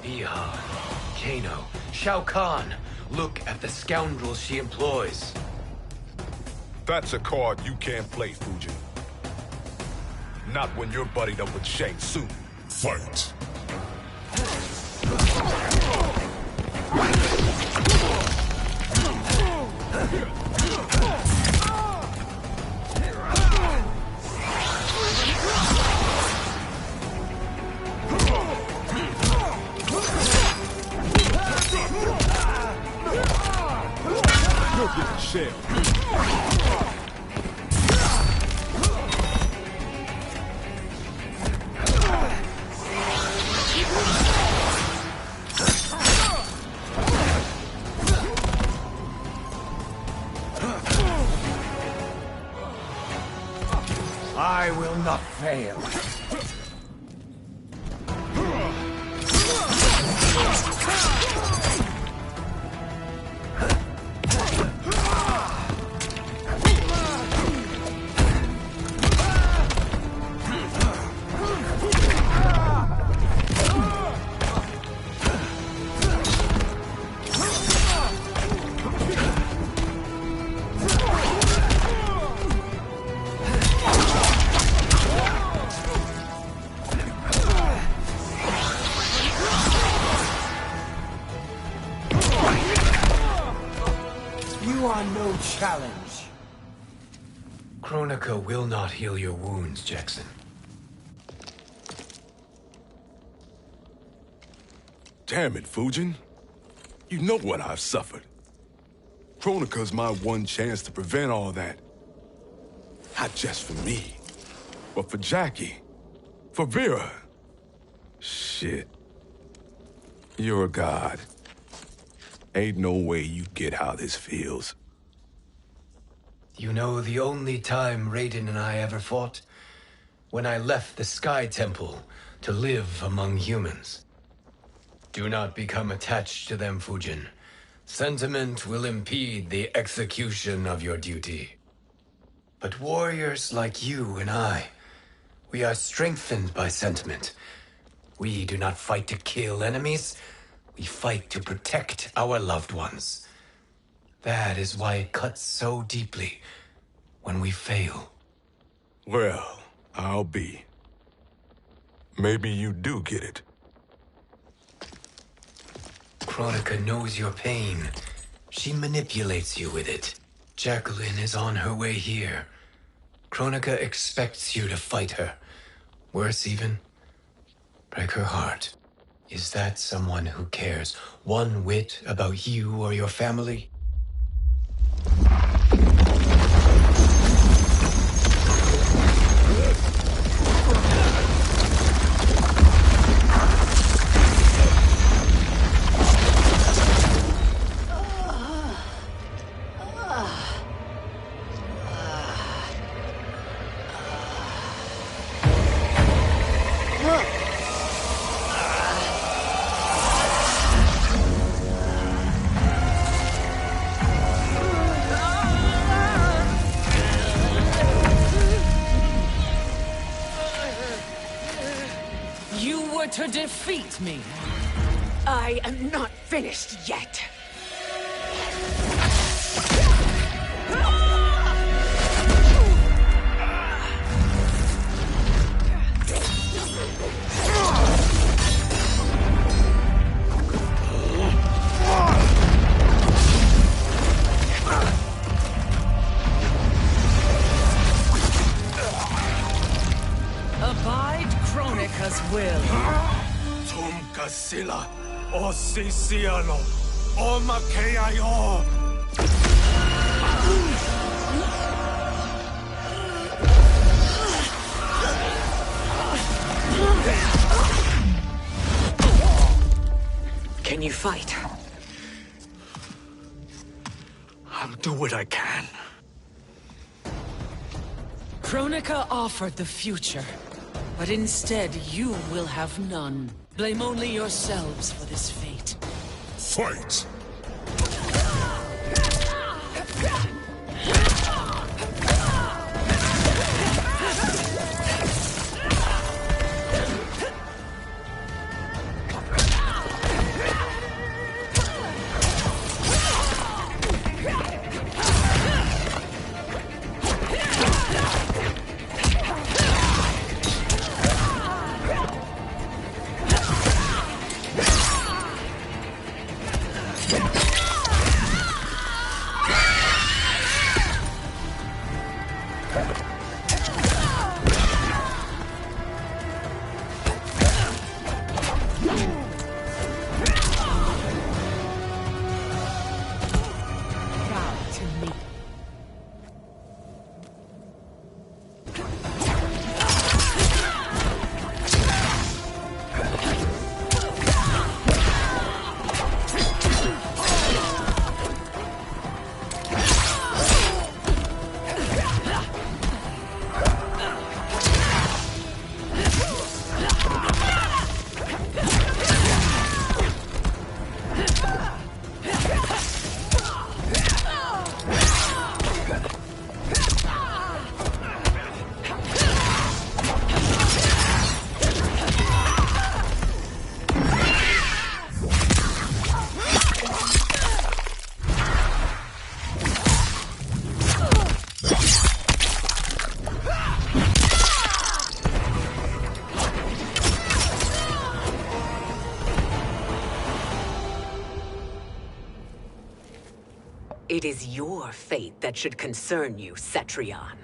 Ihan, Kano, Shao Kahn. Look at the scoundrels she employs. That's a card you can't play, Fujin. Not when you're buddied up with Shang Tsung. Fight! You'll get shelled. I will not fail. no challenge. Kronika will not heal your wounds, Jackson. Damn it, Fujin. You know what I've suffered. Kronika's my one chance to prevent all that. Not just for me, but for Jackie, for Vera. Shit. You're a god. Ain't no way you get how this feels. You know the only time Raiden and I ever fought? When I left the Sky Temple to live among humans. Do not become attached to them, Fujin. Sentiment will impede the execution of your duty. But warriors like you and I, we are strengthened by sentiment. We do not fight to kill enemies. We fight to protect our loved ones. That is why it cuts so deeply when we fail. Well, I'll be. Maybe you do get it. Kronika knows your pain. She manipulates you with it. Jacqueline is on her way here. Kronika expects you to fight her. Worse even, break her heart. Is that someone who cares one whit about you or your family? To defeat me. I am not finished yet. Abide Kronika's will. Tumkasila, Osisiano, Omakeayo. Can you fight? I'll do what I can. Kronika offered the future, but instead you will have none. Blame only yourselves for this fate. Fight! It is your fate that should concern you, Cetrion.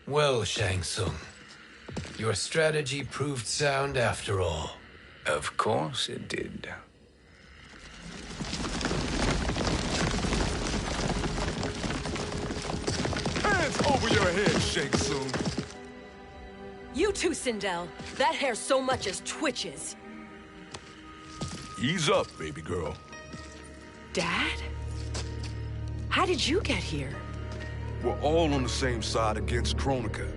Well, Shang Tsung, your strategy proved sound after all. Of course it did. Hands over your head, Shang Tsung. You too, Sindel. That hair so much as twitches. Ease up, baby girl. Dad? How did you get here? We're all on the same side against Kronika.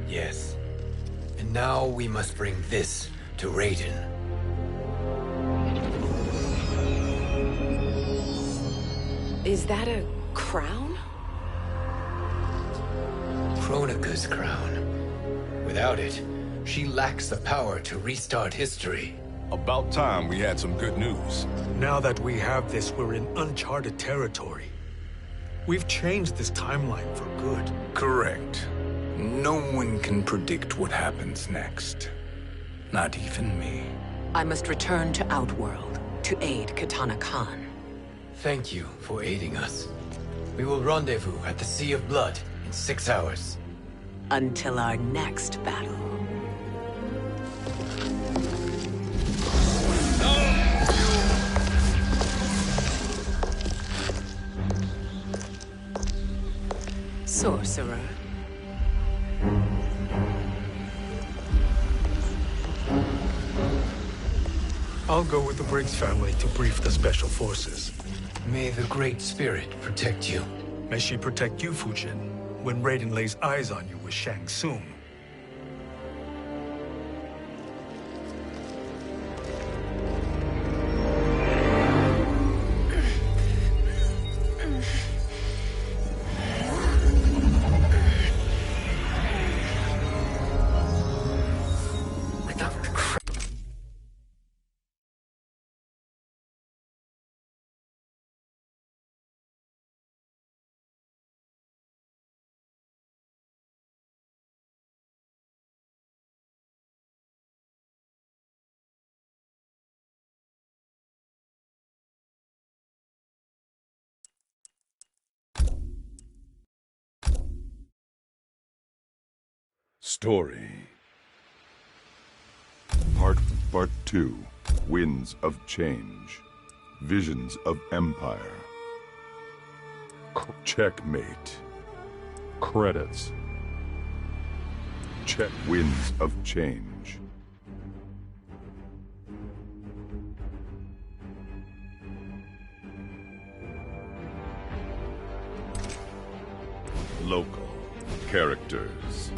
Yes. And now we must bring this to Raiden. Is that a crown? Kronika's crown. Without it, she lacks the power to restart history. About time we had some good news. Now that we have this, we're in uncharted territory. We've changed this timeline for good. Correct. No one can predict what happens next. Not even me. I must return to Outworld to aid Katana Khan. Thank you for aiding us. We will rendezvous at the Sea of Blood in 6 hours. Until our next battle. Sorcerer. I'll go with the Briggs family to brief the Special Forces. May the Great Spirit protect you. May she protect you, Fujin, when Raiden lays eyes on you with Shang Tsung. Story. Part 2. Winds of Change. Visions of Empire. Checkmate. Credits. Check. Winds of Change. Local characters.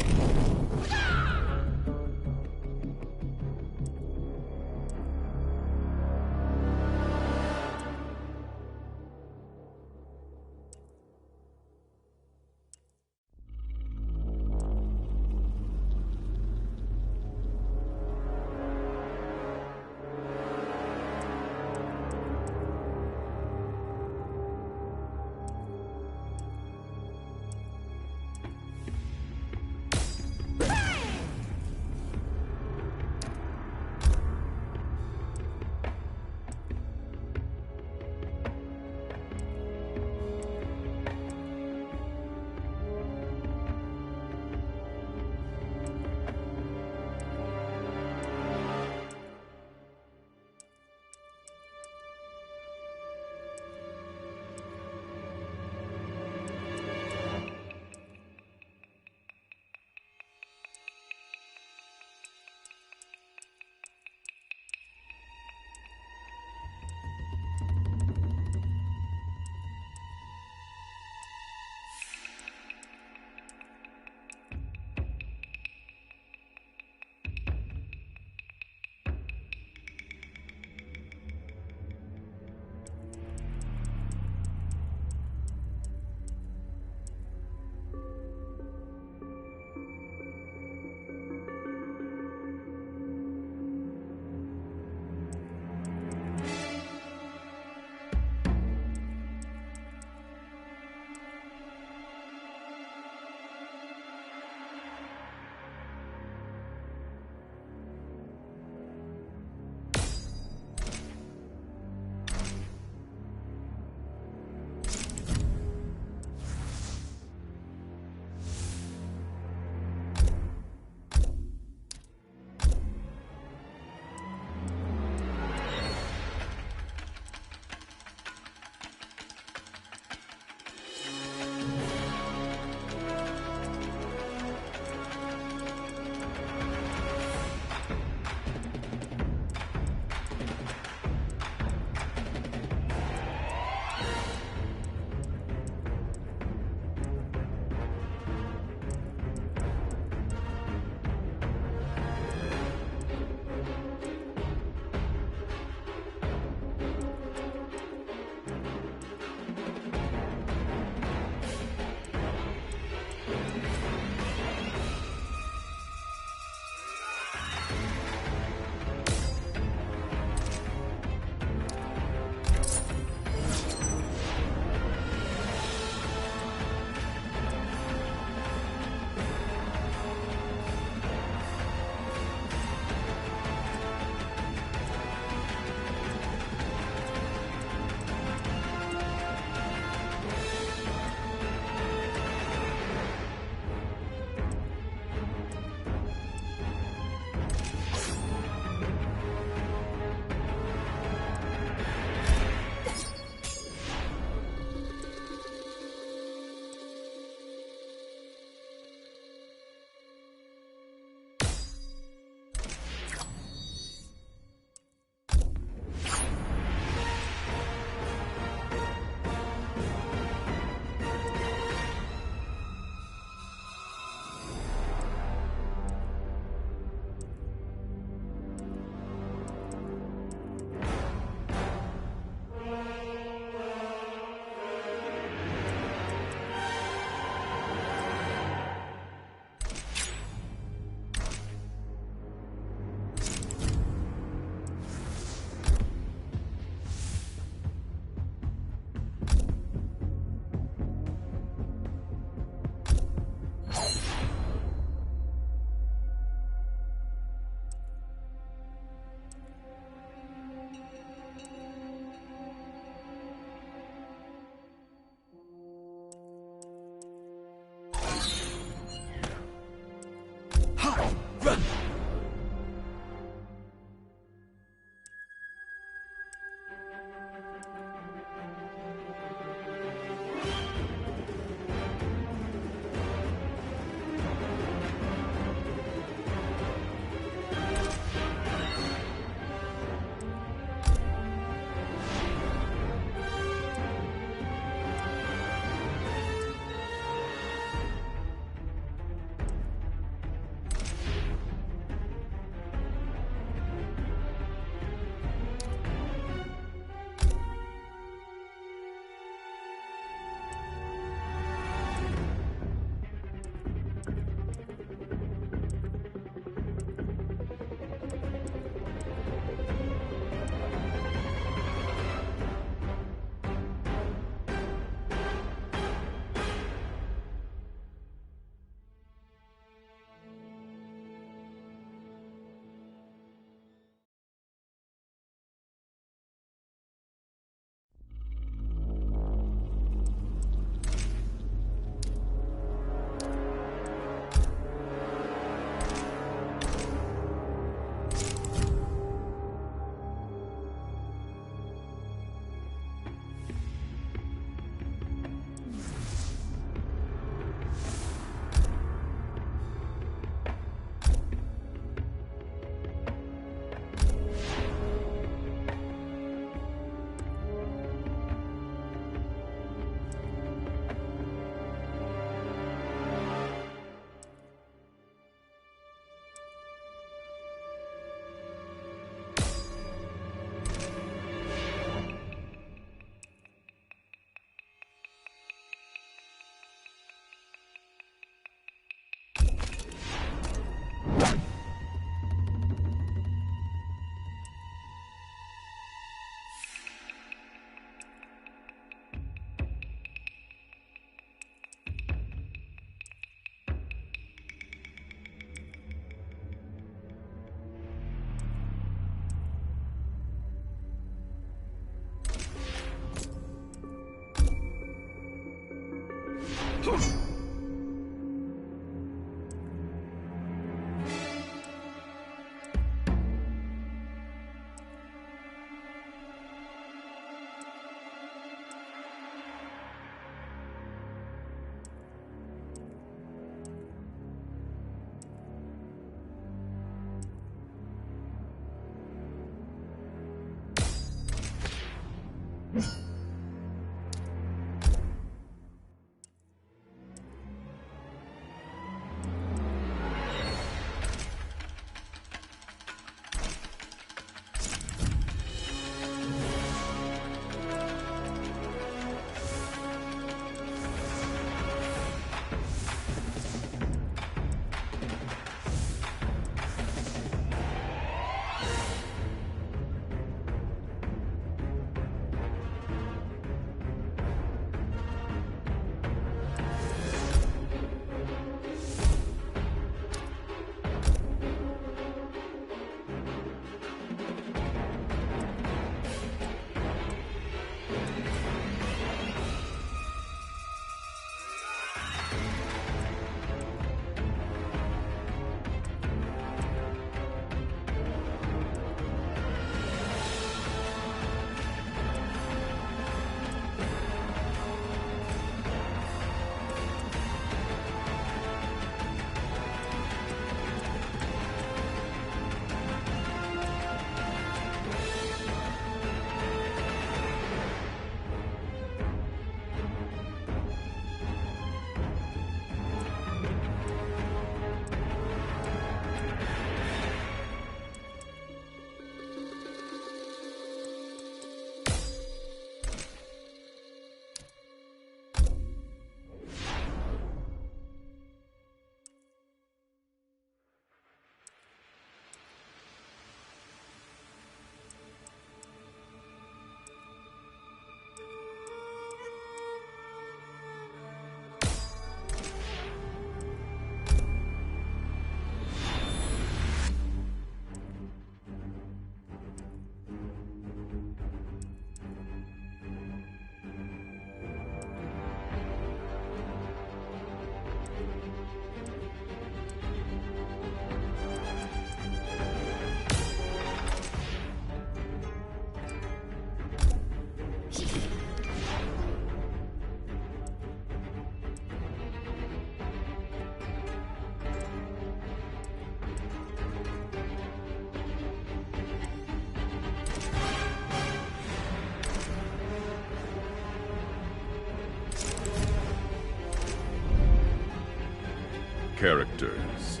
Characters.